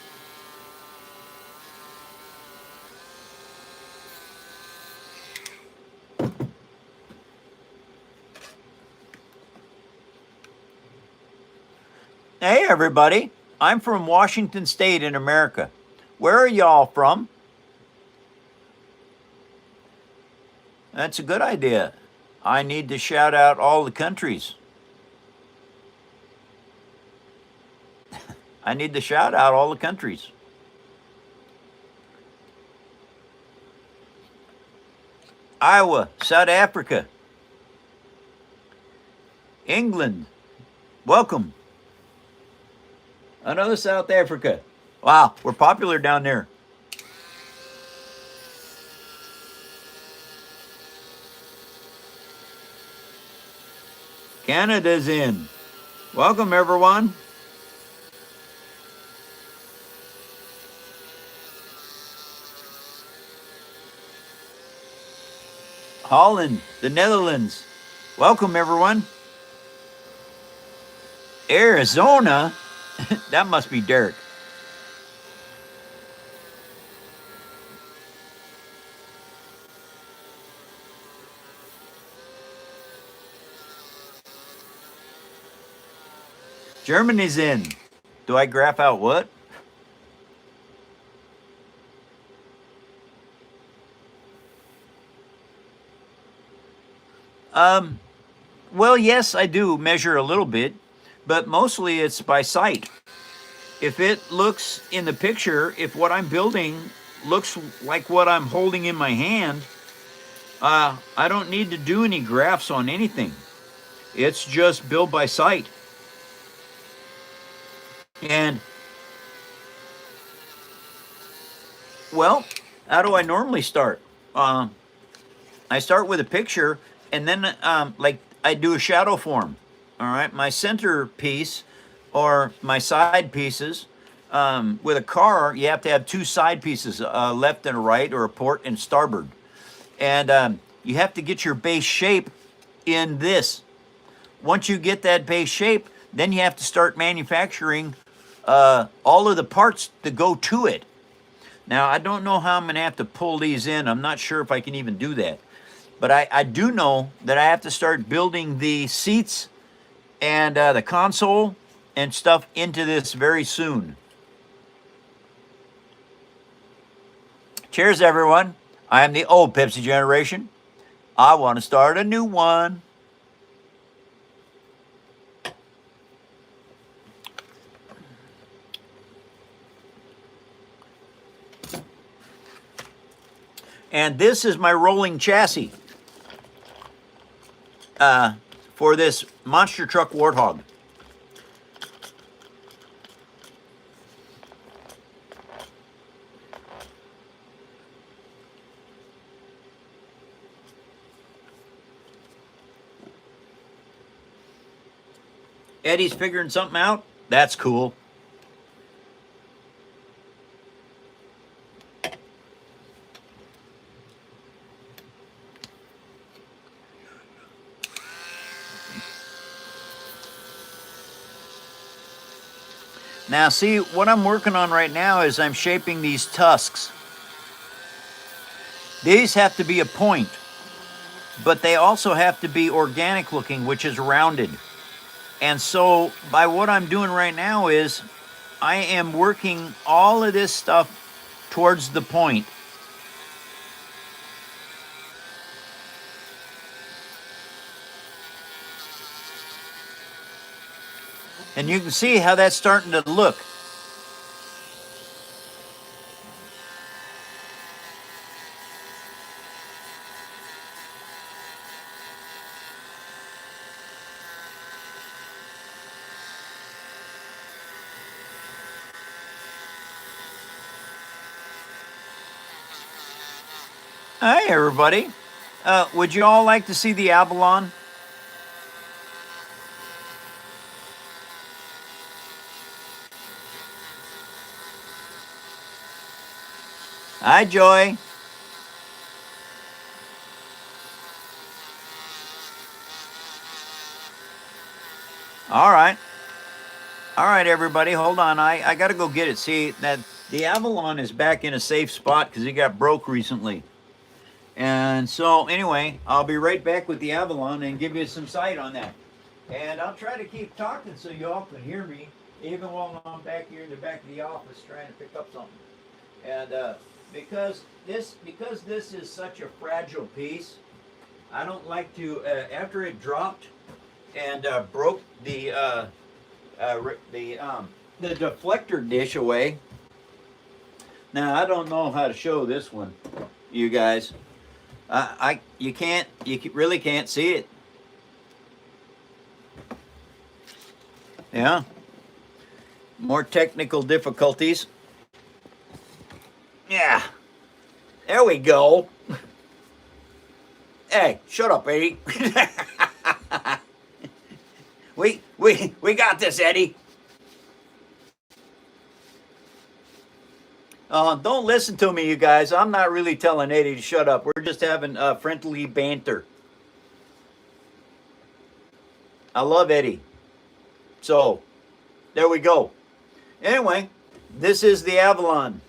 Hey everybody, I'm from Washington State in America. Where are y'all from? That's a good idea. I need to shout out all the countries. I need to shout out all the countries. Iowa, South Africa, England, welcome. Another South Africa. Wow, we're popular down there. Canada's in. Welcome, everyone. Holland, the Netherlands. Welcome, everyone. Arizona? That must be Derek. Germany's in. Do I graph out what? Well, yes, I do measure a little bit, but mostly it's by sight. If it looks in the picture, if what I'm building looks like what I'm holding in my hand, I don't need to do any graphs on anything. It's just build by sight. And, well, how do I normally start? I start with a picture, and then like I do a shadow form. All right, my center piece or my side pieces. With a car, you have to have two side pieces, left and a right, or a port and starboard. And you have to get your base shape in this. Once you get that base shape, then you have to start manufacturing all of the parts that go to it. Now, I don't know how I'm going to have to pull these in. I'm not sure if I can even do that. But I do know that I have to start building the seats and the console and stuff into this very soon. Cheers, everyone. I am the old Pepsi generation. I want to start a new one. And this is my rolling chassis for this monster truck Warthog. Eddie's figuring something out. That's cool. Now, see, what I'm working on right now is I'm shaping these tusks. These have to be a point, but they also have to be organic looking, which is rounded. And so, by what I'm doing right now is I am working all of this stuff towards the point. And you can see how that's starting to look. Hi, everybody. Would you all like to see the Avalon? Hi, Joy. All right. All right, everybody. Hold on. I got to go get it. See, that the Avalon is back in a safe spot because it got broke recently. And so, anyway, I'll be right back with the Avalon and give you some sight on that. And I'll try to keep talking so you all can hear me, even while I'm back here in the back of the office trying to pick up something. And because this is such a fragile piece, I don't like to after it dropped and broke the deflector dish away. Now I don't know how to show this one, you guys. You really can't see it. Yeah, more technical difficulties. Yeah, there we go. Hey, shut up, Eddie. we got this, Eddie. Don't listen to me, you guys. I'm not really telling Eddie to shut up. We're just having friendly banter. I love Eddie. So, there we go. Anyway, this is the Avalon.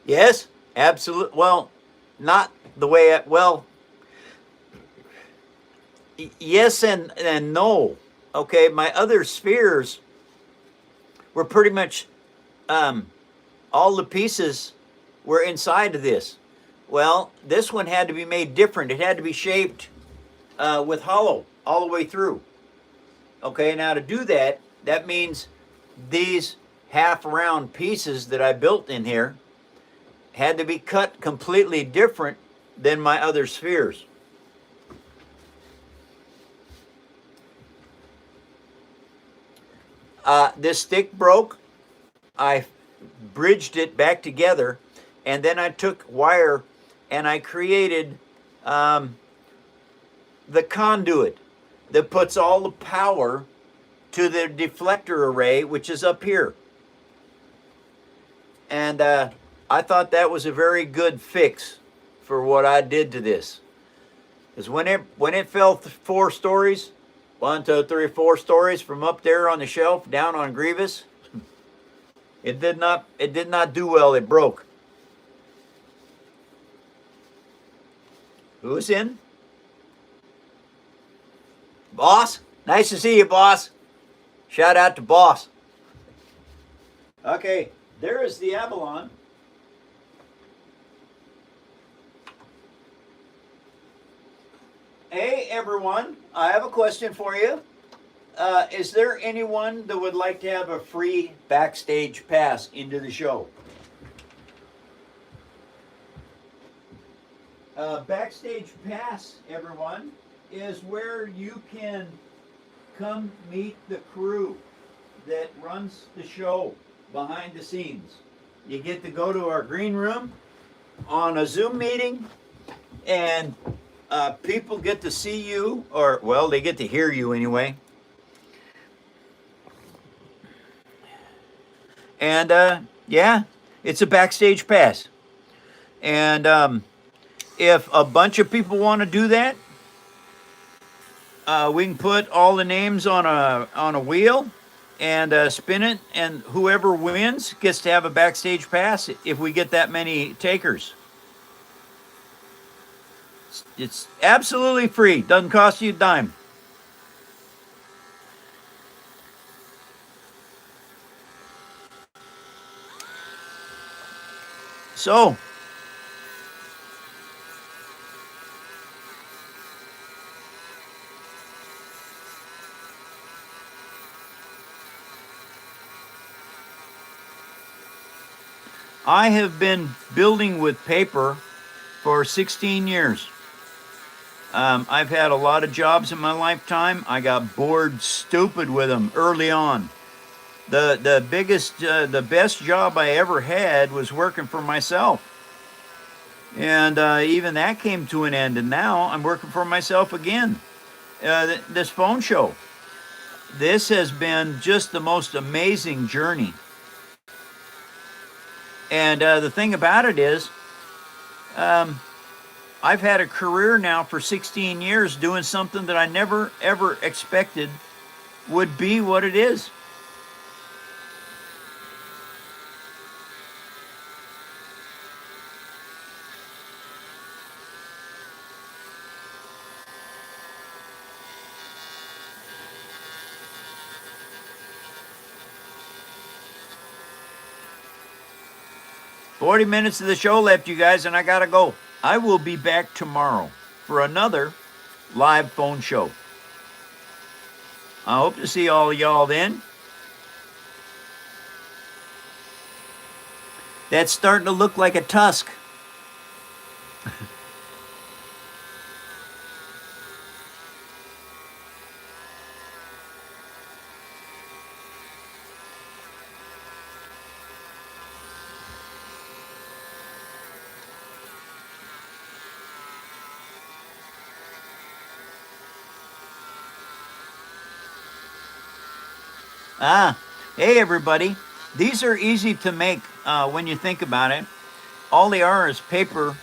Yes, absolutely. Well, not the way yes and no. Okay, my other spheres were pretty much all the pieces were inside of this. Well, this one had to be made different. It had to be shaped with hollow all the way through. Okay, now to do that, that means these half round pieces that I built in here had to be cut completely different than my other spheres. This stick broke. I bridged it back together, and then I took wire and I created the conduit that puts all the power to the deflector array, which is up here. And I thought that was a very good fix for what I did to this. Because when it fell 4 stories, 1, 2, 3, 4 stories from up there on the shelf down on Grievous, it did not do well. It broke. Who's in? Boss? Nice to see you, boss. Shout out to boss. Okay, there is the Avalon. Hey, everyone, I have a question for you. Is there anyone that would like to have a free backstage pass into the show? Backstage pass, everyone, is where you can come meet the crew that runs the show behind the scenes. You get to go to our green room on a Zoom meeting, and people get to see you, or, well, they get to hear you anyway. And yeah, it's a backstage pass. And if a bunch of people want to do that, we can put all the names on a wheel and spin it, and whoever wins gets to have a backstage pass if we get that many takers. It's absolutely free. Doesn't cost you a dime. So, I have been building with paper for 16 years. I've had a lot of jobs in my lifetime. I got bored stupid with them early on. The best job I ever had was working for myself. And even that came to an end, and now I'm working for myself again. This phone show. This has been just the most amazing journey. And the thing about it is, I've had a career now for 16 years doing something that I never, ever expected would be what it is. "40 minutes of the show left, you guys, and I gotta go. I will be back tomorrow for another live phone show. I hope to see all of y'all then." That's starting to look like a tusk. Hey everybody. These are easy to make when you think about it. All they are is paper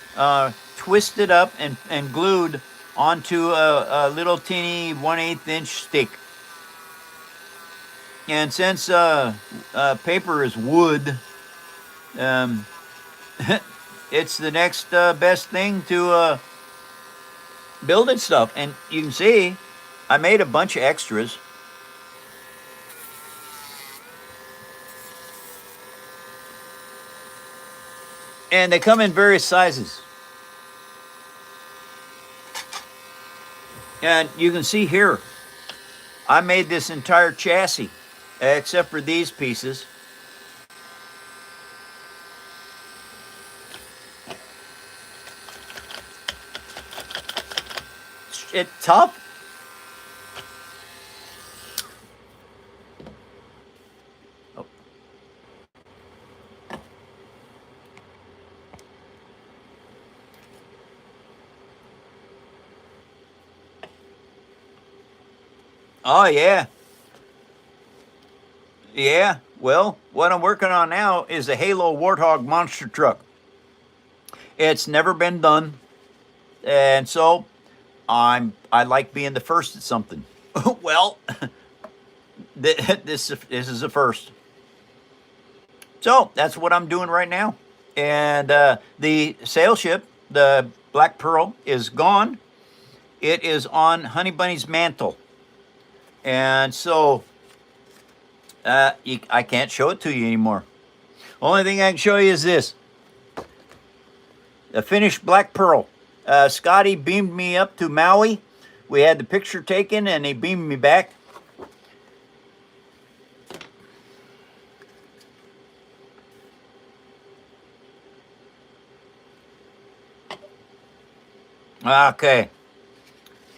twisted up and glued onto a little teeny 1/8 inch stick. And since paper is wood, it's the next best thing to building stuff. And you can see I made a bunch of extras. And they come in various sizes. And you can see here, I made this entire chassis, except for these pieces. It's tough. Oh, yeah. Yeah, well, what I'm working on now is a Halo Warthog monster truck. It's never been done, and so I like being the first at something. Well, this is the first. So that's what I'm doing right now. And the sail ship, the Black Pearl, is gone. It is on Honey Bunny's mantle. And so I can't show it to you anymore. Only thing I can show you is this. A finished Black Pearl. Scotty beamed me up to Maui. We had the picture taken and he beamed me back. Okay.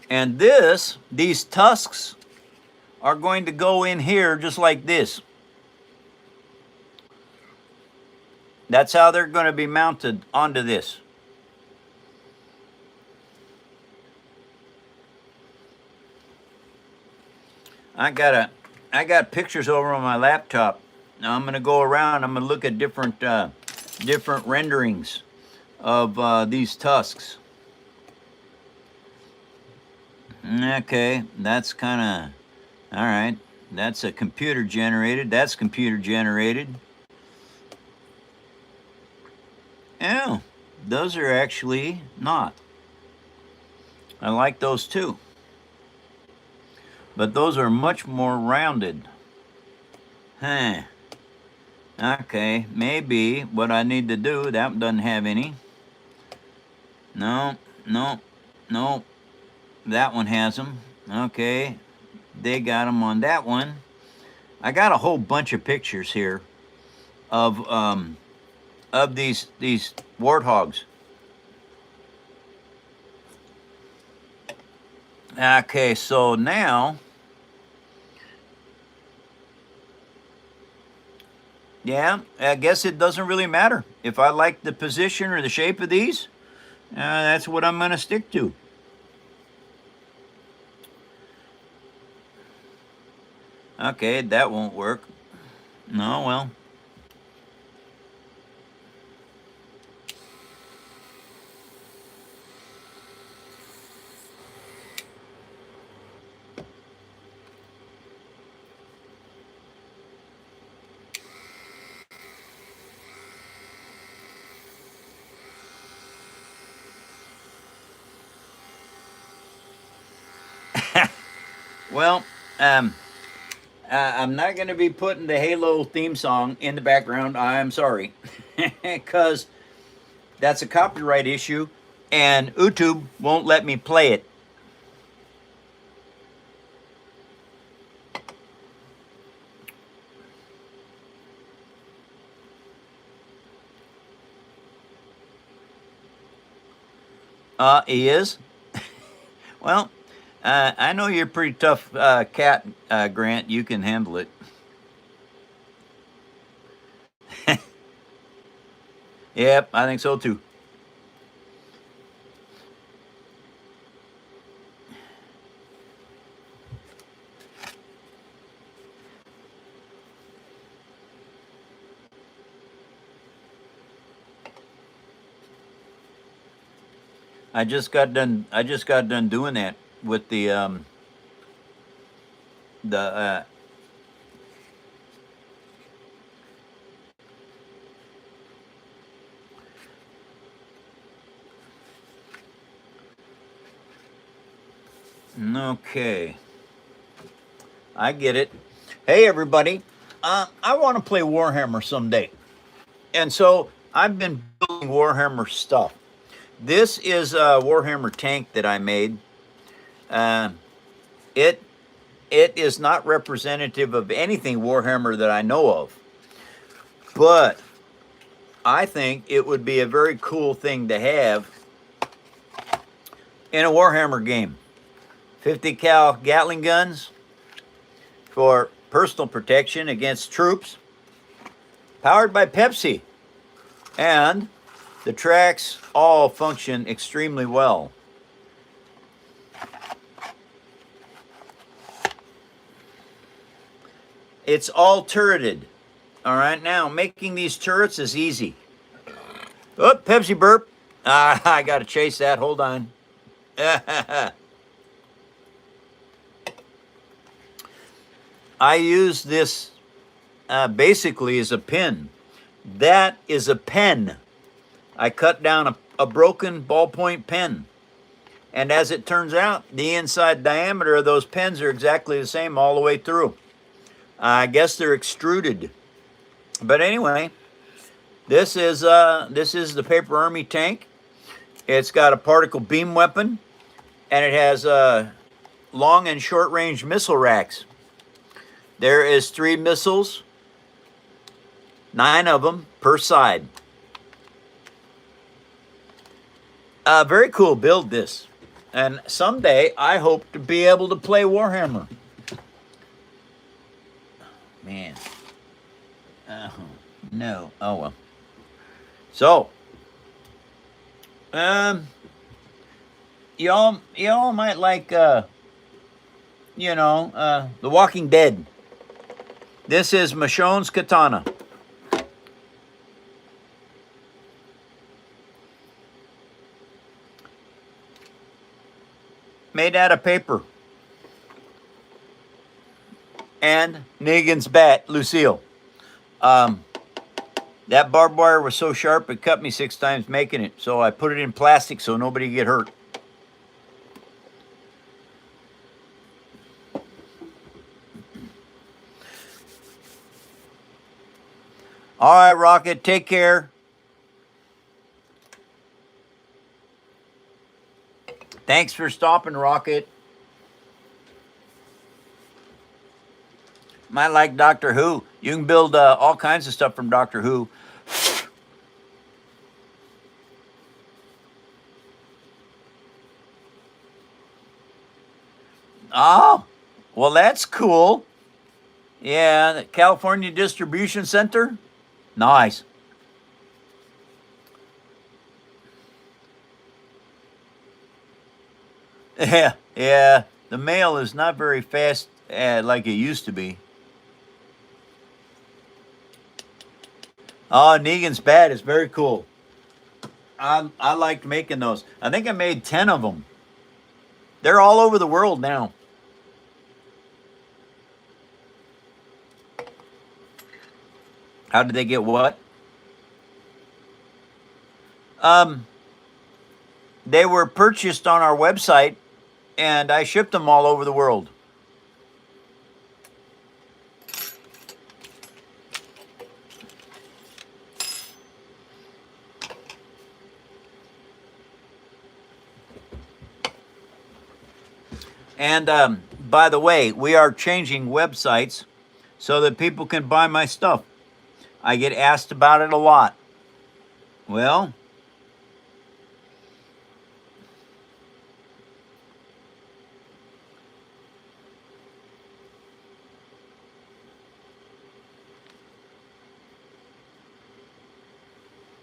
And these tusks are going to go in here just like this. That's how they're going to be mounted onto this. I got pictures over on my laptop. Now I'm going to go around. I'm going to look at different renderings of these tusks. Okay, that's kind of all right. That's a computer generated. That's computer generated. Oh, those are actually not. I like those too. But those are much more rounded. Huh. Okay, maybe what I need to do, that doesn't have any. No. That one has them. Okay, they got them on that one. I got a whole bunch of pictures here of these warthogs. Okay, so now, yeah, I guess it doesn't really matter. If I like the position or the shape of these, that's what I'm going to stick to. Okay, that won't work. No, well. Well, I'm not going to be putting the Halo theme song in the background. I'm sorry. Because that's a copyright issue, and YouTube won't let me play it. He is? Well, I know you're a pretty tough cat, Grant. You can handle it. Yep, I think so too. I just got done doing that with the okay. I get it. Hey everybody, I want to play Warhammer someday, and so I've been building Warhammer stuff. This is a Warhammer tank that I made. Uh, it it is not representative of anything Warhammer that I know of, but I think it would be a very cool thing to have in a Warhammer game. 50 cal Gatling guns for personal protection against troops, powered by Pepsi, and the tracks all function extremely well. It's all turreted. All right, now making these turrets is easy. Oh, Pepsi burp. I got to chase that. Hold on. I use this basically as a pin. That is a pen. I cut down a broken ballpoint pen. And as it turns out, the inside diameter of those pens are exactly the same all the way through. I guess they're extruded. But anyway, this is the Paper Army tank. It's got a particle beam weapon, and it has long and short range missile racks. There is 3 missiles, 9 of them per side. Very cool build, this. And someday I hope to be able to play Warhammer. Man. No. Oh well. So, y'all might like The Walking Dead. This is Michonne's katana. Made out of paper. And Negan's bat, Lucille. That barbed wire was so sharp it cut me 6 times making it, so I put it in plastic so nobody get hurt. All right, Rocket, take care. Thanks for stopping, Rocket. Might like Doctor Who. You can build all kinds of stuff from Doctor Who. Oh, well, that's cool. Yeah, the California Distribution Center. Nice. Yeah, yeah. The mail is not very fast like it used to be. Oh, Negan's Bad is very cool. I liked making those. I think I made 10 of them. They're all over the world now. How did they get what? Um, they were purchased on our website, and I shipped them all over the world. And by the way, we are changing websites so that people can buy my stuff. I get asked about it a lot. Well,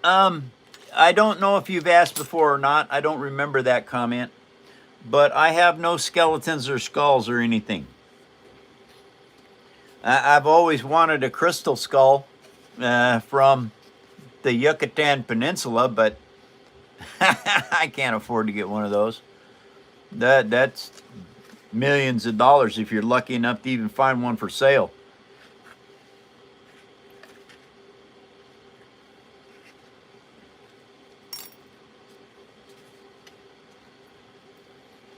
I don't know if you've asked before or not. I don't remember that comment. But I have no skeletons or skulls or anything. I've always wanted a crystal skull from the Yucatan Peninsula, but I can't afford to get one of those. That's millions of dollars if you're lucky enough to even find one for sale.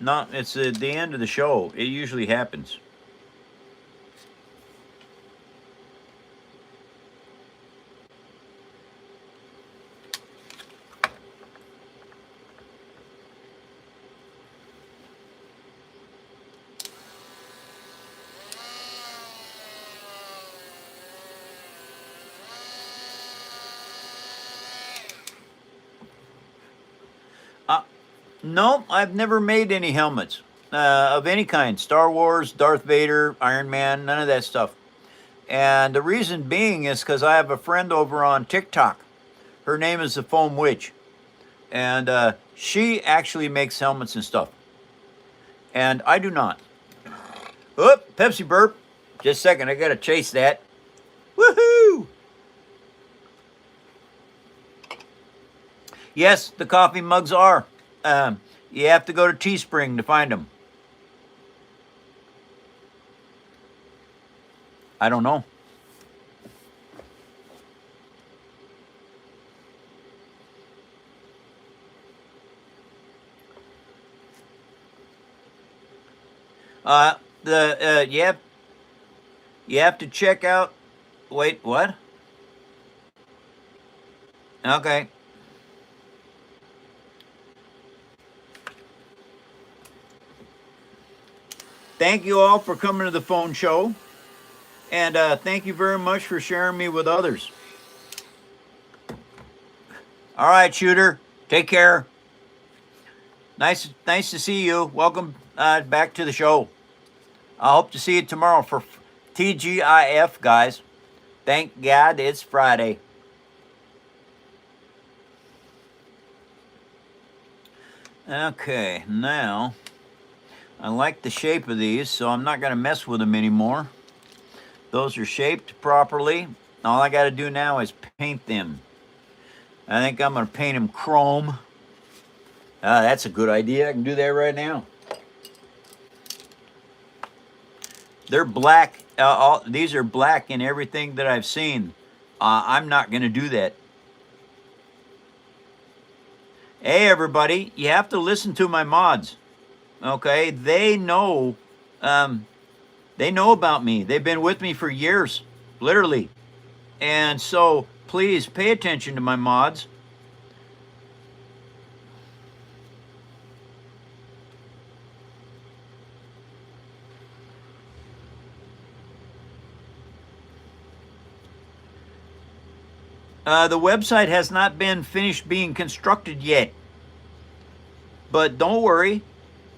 No, it's at the end of the show. It usually happens. No, I've never made any helmets of any kind. Star Wars, Darth Vader, Iron Man, none of that stuff. And the reason being is because I have a friend over on TikTok. Her name is the Foam Witch. And she actually makes helmets and stuff. And I do not. Oop, Pepsi burp. Just a second, I gotta chase that. Woohoo! Yes, the coffee mugs are. You have to go to Teespring to find them. I don't know. You have to check out. Wait, what? Okay. Thank you all for coming to the phone show. And thank you very much for sharing me with others. All right, Shooter. Take care. Nice to see you. Welcome back to the show. I hope to see you tomorrow for TGIF, guys. Thank God it's Friday. Okay, now I like the shape of these, so I'm not going to mess with them anymore. Those are shaped properly. All I got to do now is paint them. I think I'm going to paint them chrome. That's a good idea. I can do that right now. They're black. These are black in everything that I've seen. I'm not going to do that. Hey, everybody, you have to listen to my mods. Okay, they know about me. They've been with me for years, literally. And so please pay attention to my mods. The website has not been finished being constructed yet. But don't worry.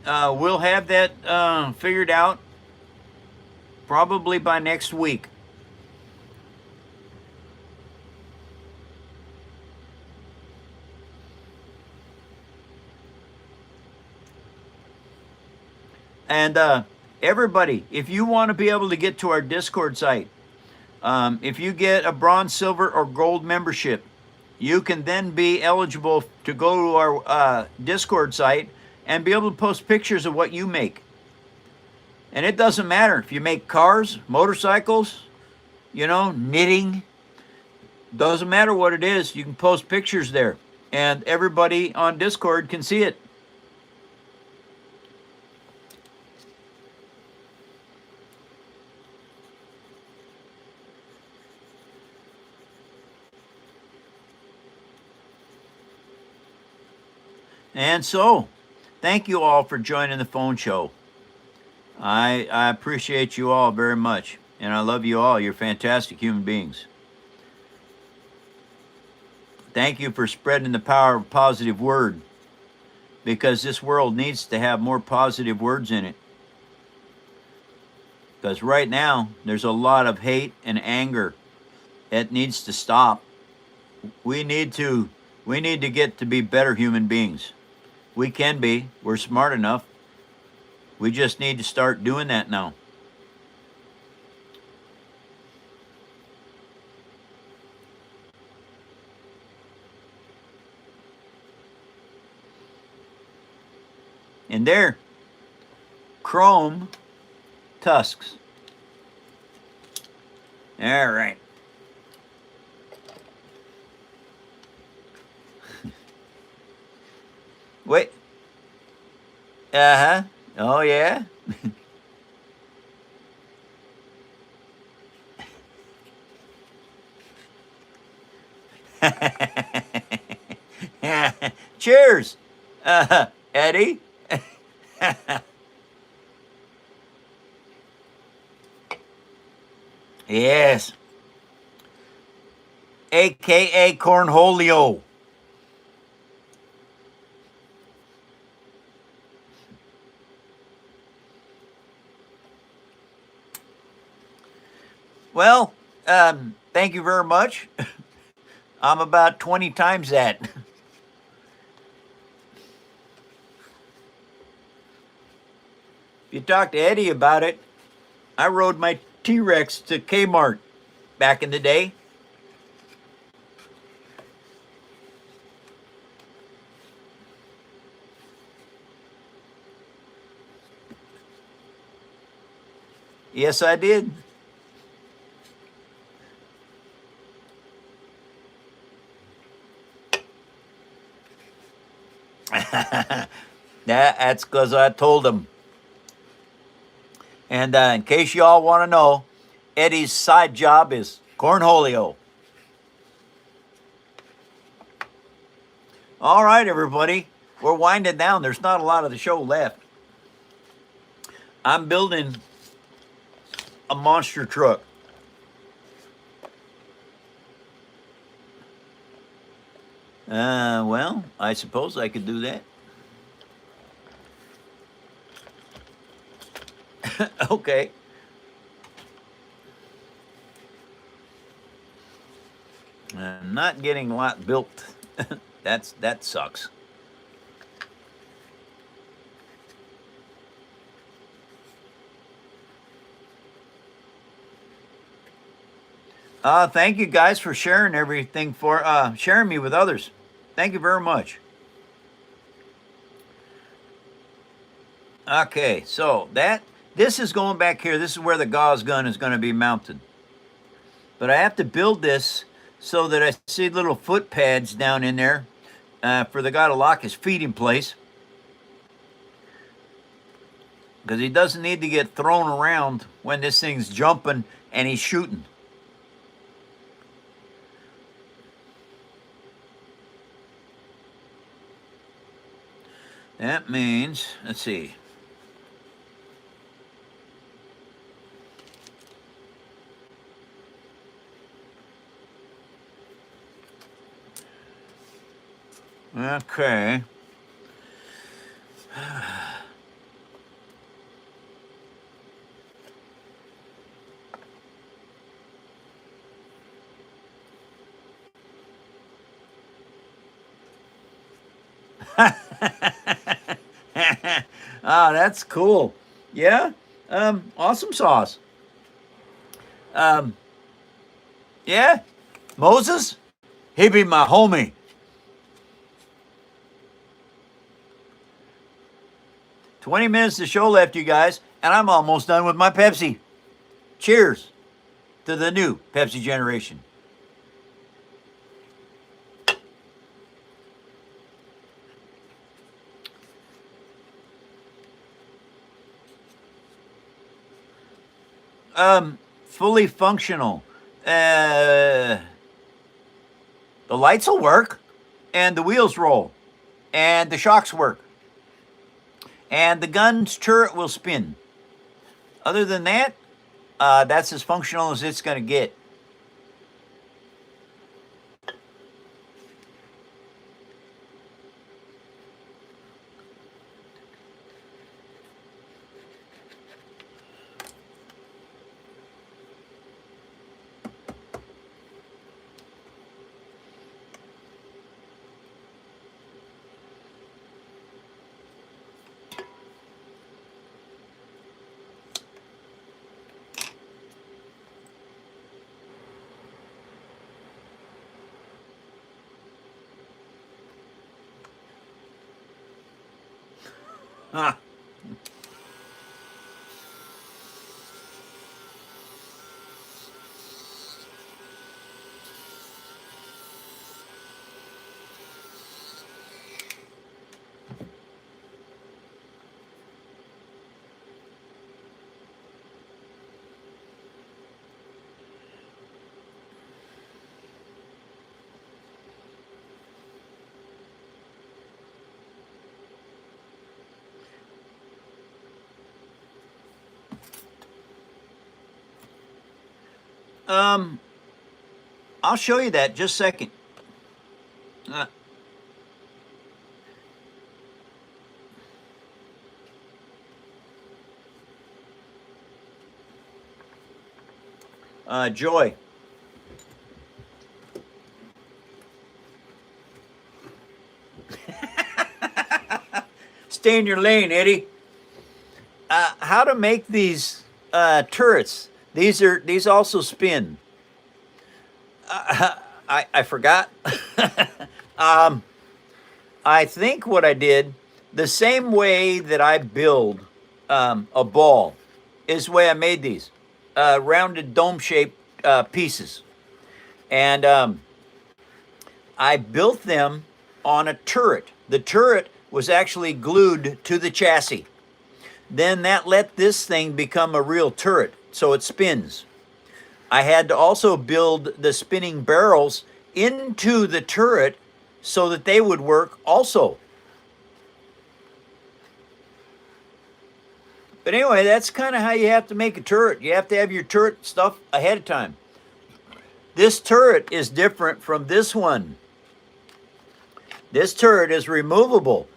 we'll have that figured out probably by next week. And everybody, if you want to be able to get to our Discord site, if you get a bronze, silver, or gold membership, you can then be eligible to go to our Discord site and be able to post pictures of what you make. And it doesn't matter if you make cars, motorcycles, knitting. Doesn't matter what it is, you can post pictures there. And everybody on Discord can see it. And so, thank you all for joining the phone show. I appreciate you all very much. And I love you all. You're fantastic human beings. Thank you for spreading the power of positive word, because this world needs to have more positive words in it. Because right now, there's a lot of hate and anger. It needs to stop. We need to get to be better human beings. We can be. We're smart enough. We just need to start doing that now. And there, chrome tusks. All right. Wait. Uh-huh. Oh, yeah? Cheers, Eddie. Yes. AKA Cornholio. Well, thank you very much. I'm about 20 times that. If you talk to Eddie about it, I rode my T-Rex to Kmart back in the day. Yes, I did. That's because I told him. And in case you all want to know, Eddie's side job is cornholio. All right, everybody. We're winding down. There's not a lot of the show left. I'm building a monster truck. Well, I suppose I could do that. Okay. I'm not getting a lot built. That sucks. Thank you guys for sharing everything, for sharing me with others. Thank you very much. Okay, so this is going back here. This is where the gauze gun is going to be mounted. But I have to build this so that I see little foot pads down in there for the guy to lock his feet in place. Because he doesn't need to get thrown around when this thing's jumping and he's shooting. That means, let's see. Okay. Ah, that's cool. Yeah. Awesome sauce. Um, yeah. Moses, he be my homie. 20 minutes to show left, you guys, and I'm almost done with my Pepsi. Cheers to the new Pepsi generation. Fully functional. Uh, the lights will work, and the wheels roll, and the shocks work, and the gun's turret will spin. Other than that, that's as functional as it's going to get. Huh. Um, I'll show you that just a second. Uh, Joy. Stay in your lane, Eddie. How to make these turrets? These also spin. I forgot. um, I think what I did, the same way that I build a ball, is the way I made these rounded dome-shaped pieces, and I built them on a turret. The turret was actually glued to the chassis. Then that let this thing become a real turret, so it spins. I had to also build the spinning barrels into the turret so that they would work also. But anyway, that's kind of how you have to make a turret. You have to have your turret stuff ahead of time. This turret is different from this one. This turret is removable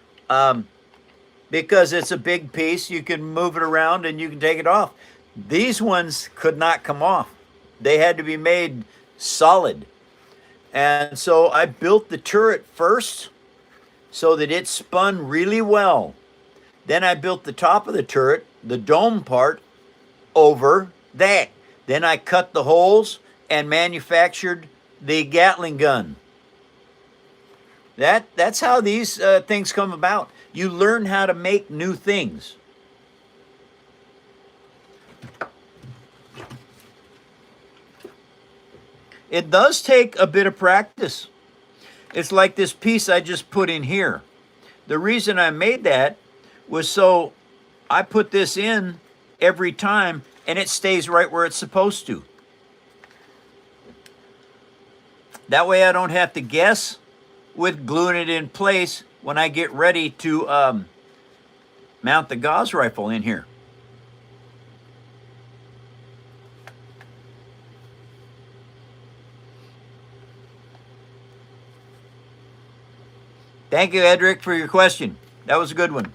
because it's a big piece. You can move it around and you can take it off. These ones could not come off. They had to be made solid. And so I built the turret first so that it spun really well. Then I built the top of the turret, the dome part, over that. Then I cut the holes and manufactured the Gatling gun. That's how these things come about. You learn how to make new things. It does take a bit of practice. It's like this piece I just put in here. The reason I made that was so I put this in every time and it stays right where it's supposed to. That way I don't have to guess with gluing it in place when I get ready to mount the Gauze rifle in here. Thank you, Edric, for your question. That was a good one.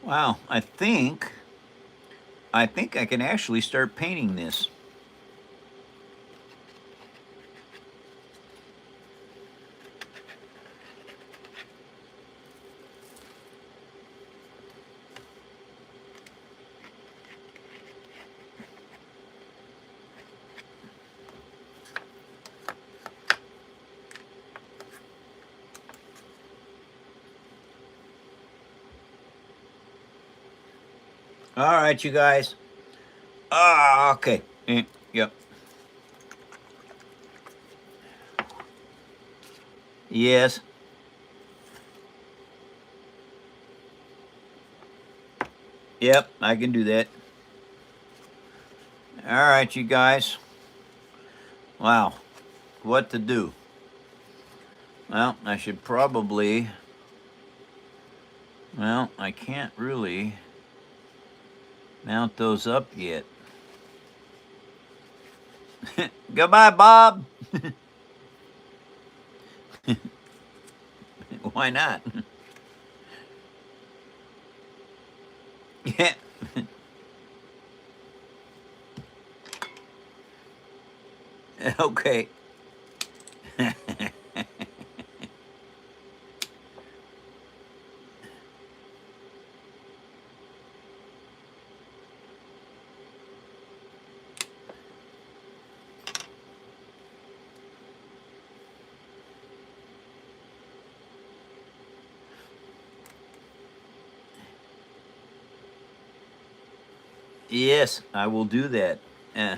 Wow, I think I can actually start painting this. All right, you guys. Ah, okay. Yep. Yes. Yep, I can do that. All right, you guys. Wow, what to do? Well, I should probably. Well, I can't really mount those up yet. Goodbye, Bob. Why not? Yeah. Okay. Yes, I will do that. Uh,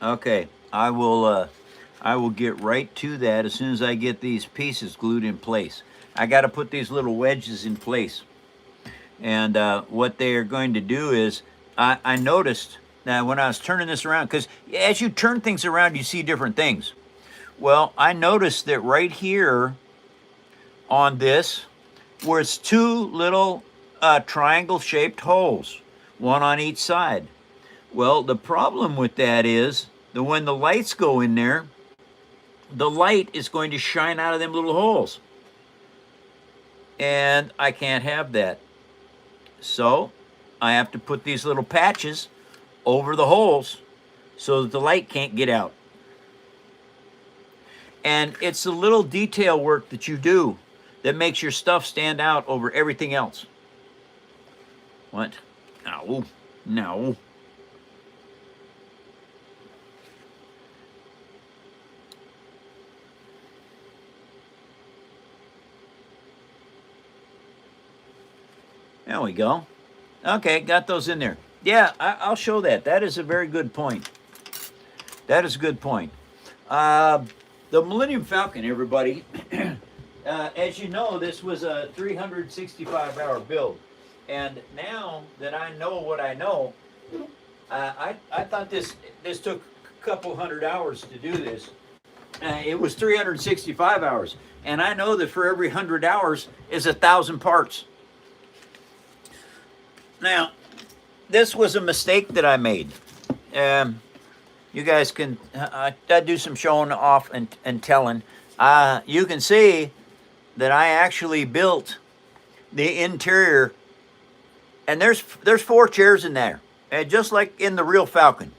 okay, I will. I will get right to that as soon as I get these pieces glued in place. I got to put these little wedges in place, and what they are going to do is, I noticed that when I was turning this around, because as you turn things around, you see different things. Well, I noticed that right here on this, where it's two little triangle-shaped holes, one on each side. Well, the problem with that is that when the lights go in there, the light is going to shine out of them little holes. And I can't have that. So I have to put these little patches over the holes so that the light can't get out. And it's the little detail work that you do that makes your stuff stand out over everything else. What? No. No. There we go. Okay, got those in there. Yeah, I'll show that. That is a very good point. That is a good point. The Millennium Falcon, everybody. As you know, this was a 365-hour build. And now that I know what I know, I thought this took a couple hundred hours to do this. It was 365 hours. And I know that for every 100 hours is 1,000 parts. Now, this was a mistake that I made. You guys can, I do some showing off and telling. You can see that I actually built the interior, and there's 4 chairs in there, just like in the real Falcon.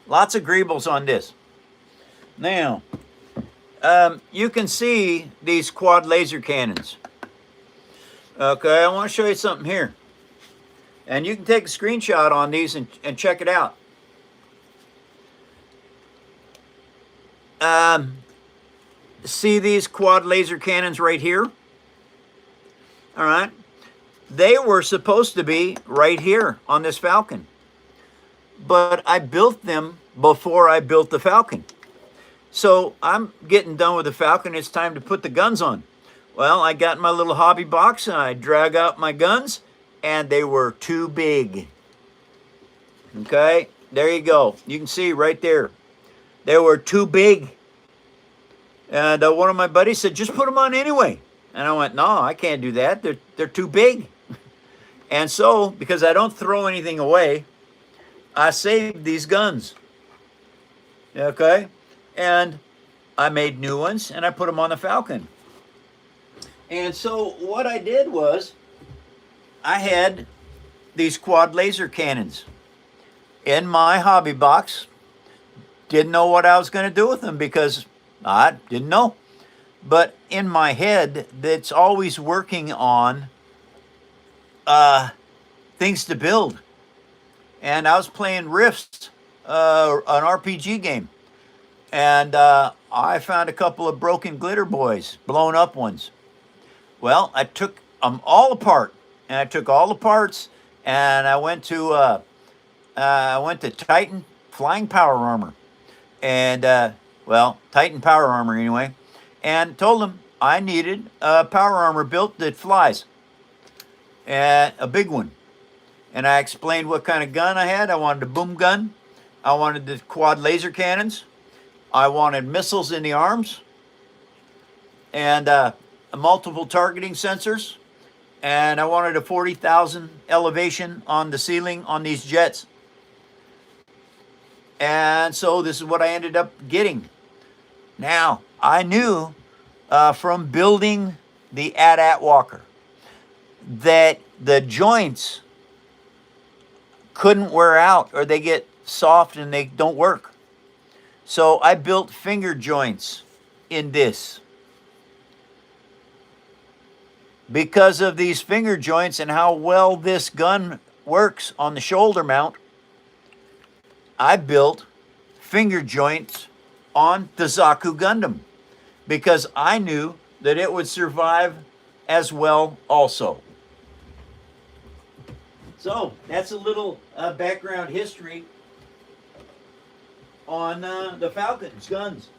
Lots of greebles on this. Now, you can see these quad laser cannons. Okay, I want to show you something here. And you can take a screenshot on these and check it out. See these quad laser cannons right here? All right. They were supposed to be right here on this Falcon. But I built them before I built the Falcon. So I'm getting done with the Falcon. It's time to put the guns on. Well, I got my little hobby box and I drag out my guns, and they were too big. Okay, there you go. You can see right there. They were too big. And one of my buddies said, just put them on anyway. And I went, no, I can't do that. They're too big. And so, because I don't throw anything away, I saved these guns. Okay? And I made new ones and I put them on the Falcon. And so what I did was I had these quad laser cannons in my hobby box. Didn't know what I was going to do with them because I didn't know. But in my head, that's always working on things to build. And I was playing Rifts, an RPG game. And I found a couple of broken glitter boys, blown up ones. Well, I took them all apart, and I took all the parts, and I went to Titan Flying Power Armor, and Titan Power Armor anyway, and told them I needed a power armor built that flies, and a big one. And I explained what kind of gun I had. I wanted a boom gun. I wanted the quad laser cannons. I wanted missiles in the arms, and multiple targeting sensors. And I wanted a 40,000 elevation on the ceiling on these jets. And so this is what I ended up getting. Now, I knew from building the AT-AT Walker that the joints couldn't wear out or they get soft and they don't work. So I built finger joints in this. Because of these finger joints and how well this gun works on the shoulder mount, I built finger joints on the Zaku Gundam because I knew that it would survive as well also. So that's a little background history on the Falcon's guns.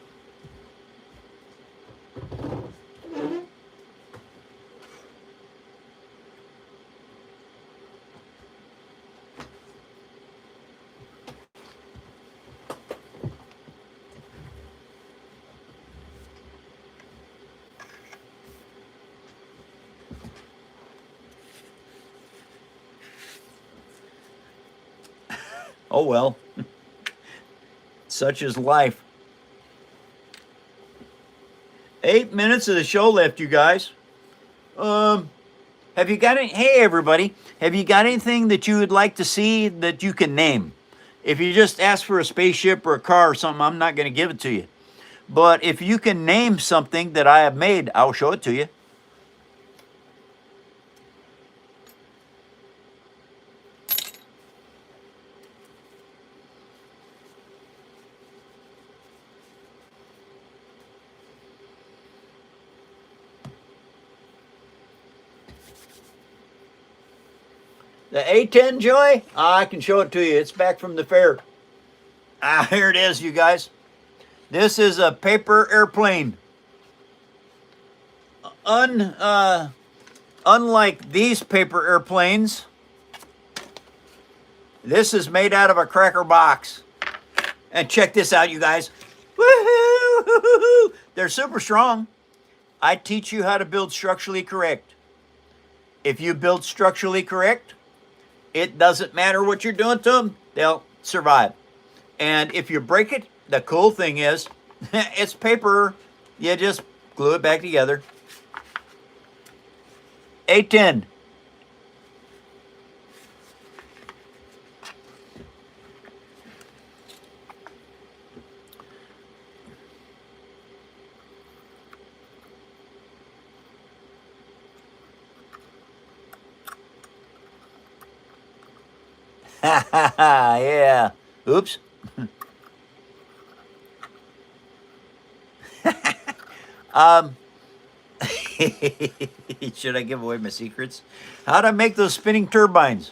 Oh well, such is life. 8 minutes of the show left, you guys. Have you got any? Hey, everybody, have you got anything that you would like to see that you can name? If you just ask for a spaceship or a car or something, I'm not going to give it to you. But if you can name something that I have made, I'll show it to you. The A10 Joy? I can show it to you. It's back from the fair. Here it is, you guys. This is a paper airplane. Unlike these paper airplanes, this is made out of a cracker box. And check this out, you guys. Woohoo! They're super strong. I teach you how to build structurally correct. If you build structurally correct, it doesn't matter what you're doing to them, they'll survive. And if you break it, the cool thing is, it's paper. You just glue it back together. A10. Yeah. Oops. Should I give away my secrets? How to make those spinning turbines.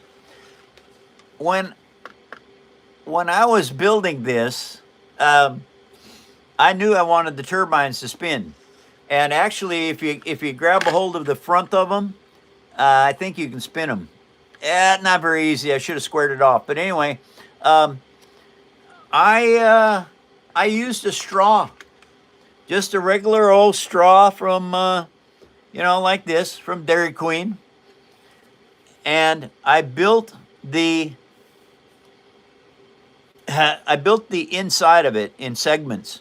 When I was building this, I knew I wanted the turbines to spin. And actually, if you grab a hold of the front of them, I think you can spin them. Not very easy. I should have squared it off. But anyway, I used a straw, just a regular old straw from, like this, from Dairy Queen. And I built the inside of it in segments.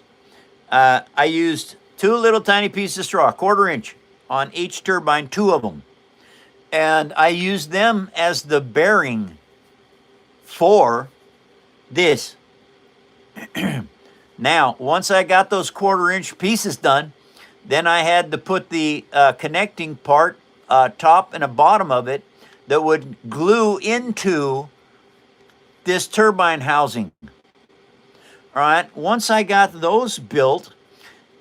I used 2 little tiny pieces of straw, 1/4 inch on each turbine, 2 of them. And I used them as the bearing for this. Now, once I got those 1/4 inch pieces done, then I had to put the connecting part, top and a bottom of it, that would glue into this turbine housing. All right, once I got those built,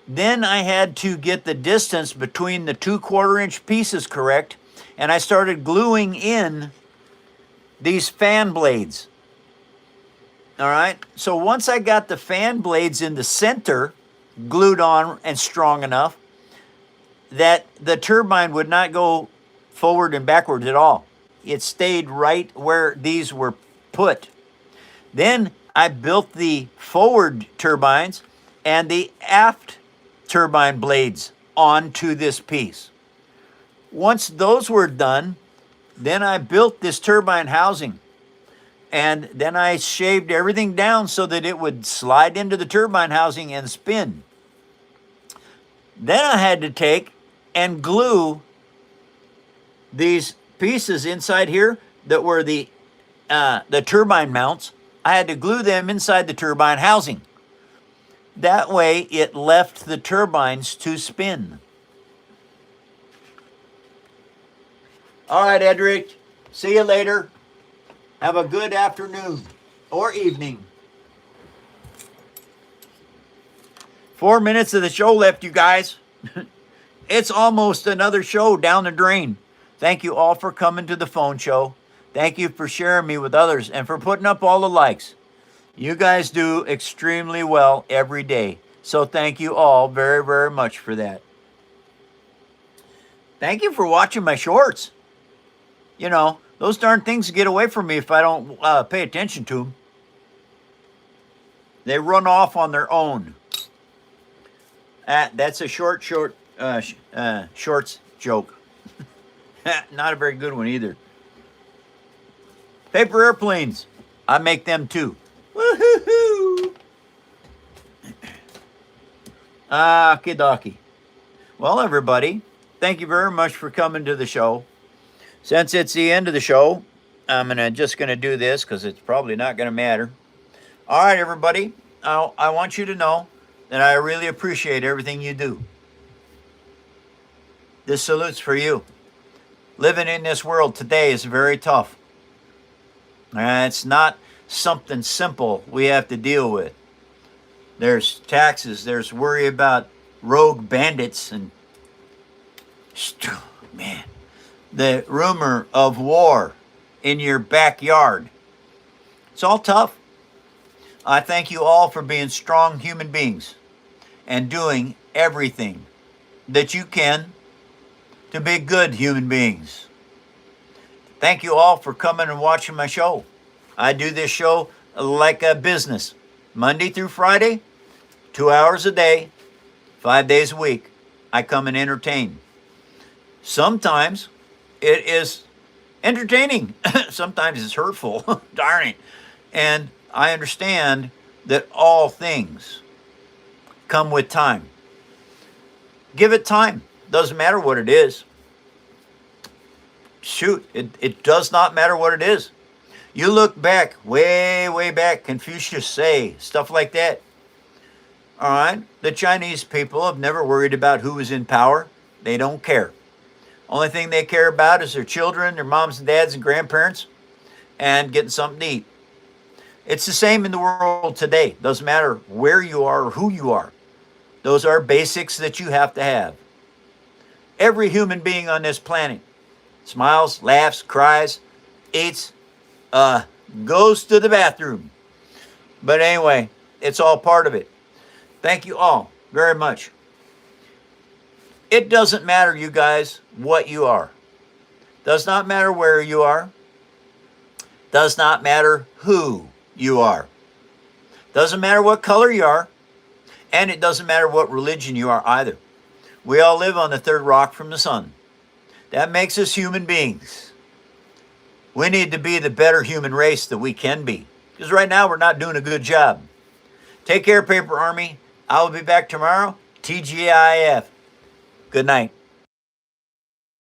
then I had to get the distance between the 2 1/4 inch pieces correct, and I started gluing in these fan blades. All right, so once I got the fan blades in the center glued on and strong enough that the turbine would not go forward and backwards at all, it stayed right where these were put. Then I built the forward turbines and the aft turbine blades onto this piece. Once those were done, then I built this turbine housing, and then I shaved everything down so that it would slide into the turbine housing and spin. Then I had to take and glue these pieces inside here that were the turbine mounts. I had to glue them inside the turbine housing. That way it left the turbines to spin. All right, Edric, see you later. Have a good afternoon or evening. 4 minutes of the show left, you guys. It's almost another show down the drain. Thank you all for coming to the phone show. Thank you for sharing me with others and for putting up all the likes. You guys do extremely well every day. So thank you all very, very much for that. Thank you for watching my shorts. You know, those darn things get away from me if I don't pay attention to them. They run off on their own. That's a shorts joke. Not a very good one either. Paper airplanes. I make them too. Woohoo! Okie-dokie. Well, everybody, thank you very much for coming to the show. Since it's the end of the show, I'm just gonna do this because it's probably not gonna matter. All right, everybody, I want you to know that I really appreciate everything you do. This salute's for you. Living in this world today is very tough. It's not something simple we have to deal with. There's taxes, there's worry about rogue bandits, and man, the rumor of war in your backyard. It's all tough. I thank you all for being strong human beings and doing everything that you can to be good human beings. Thank you all for coming and watching my show. I do this show like a business. Monday through Friday, 2 hours a day, 5 days a week. I come and entertain. Sometimes it is entertaining. Sometimes it's hurtful. Darn it. And I understand that all things come with time. Give it time. Doesn't matter what it is. Shoot, it does not matter what it is. You look back, way, way back, Confucius say, stuff like that. All right, the Chinese people have never worried about who is in power. They don't care. Only thing they care about is their children, their moms and dads and grandparents, and getting something to eat. It's the same in the world today. Doesn't matter where you are or who you are. Those are basics that you have to have. Every human being on this planet smiles, laughs, cries, eats, goes to the bathroom. But anyway, it's all part of it. Thank you all very much. It doesn't matter, you guys, what you are. Does not matter where you are. Does not matter who you are. Doesn't matter what color you are. And it doesn't matter what religion you are either. We all live on the third rock from the sun. That makes us human beings. We need to be the better human race that we can be. Because right now we're not doing a good job. Take care, Paper Army. I will be back tomorrow. TGIF. Good night.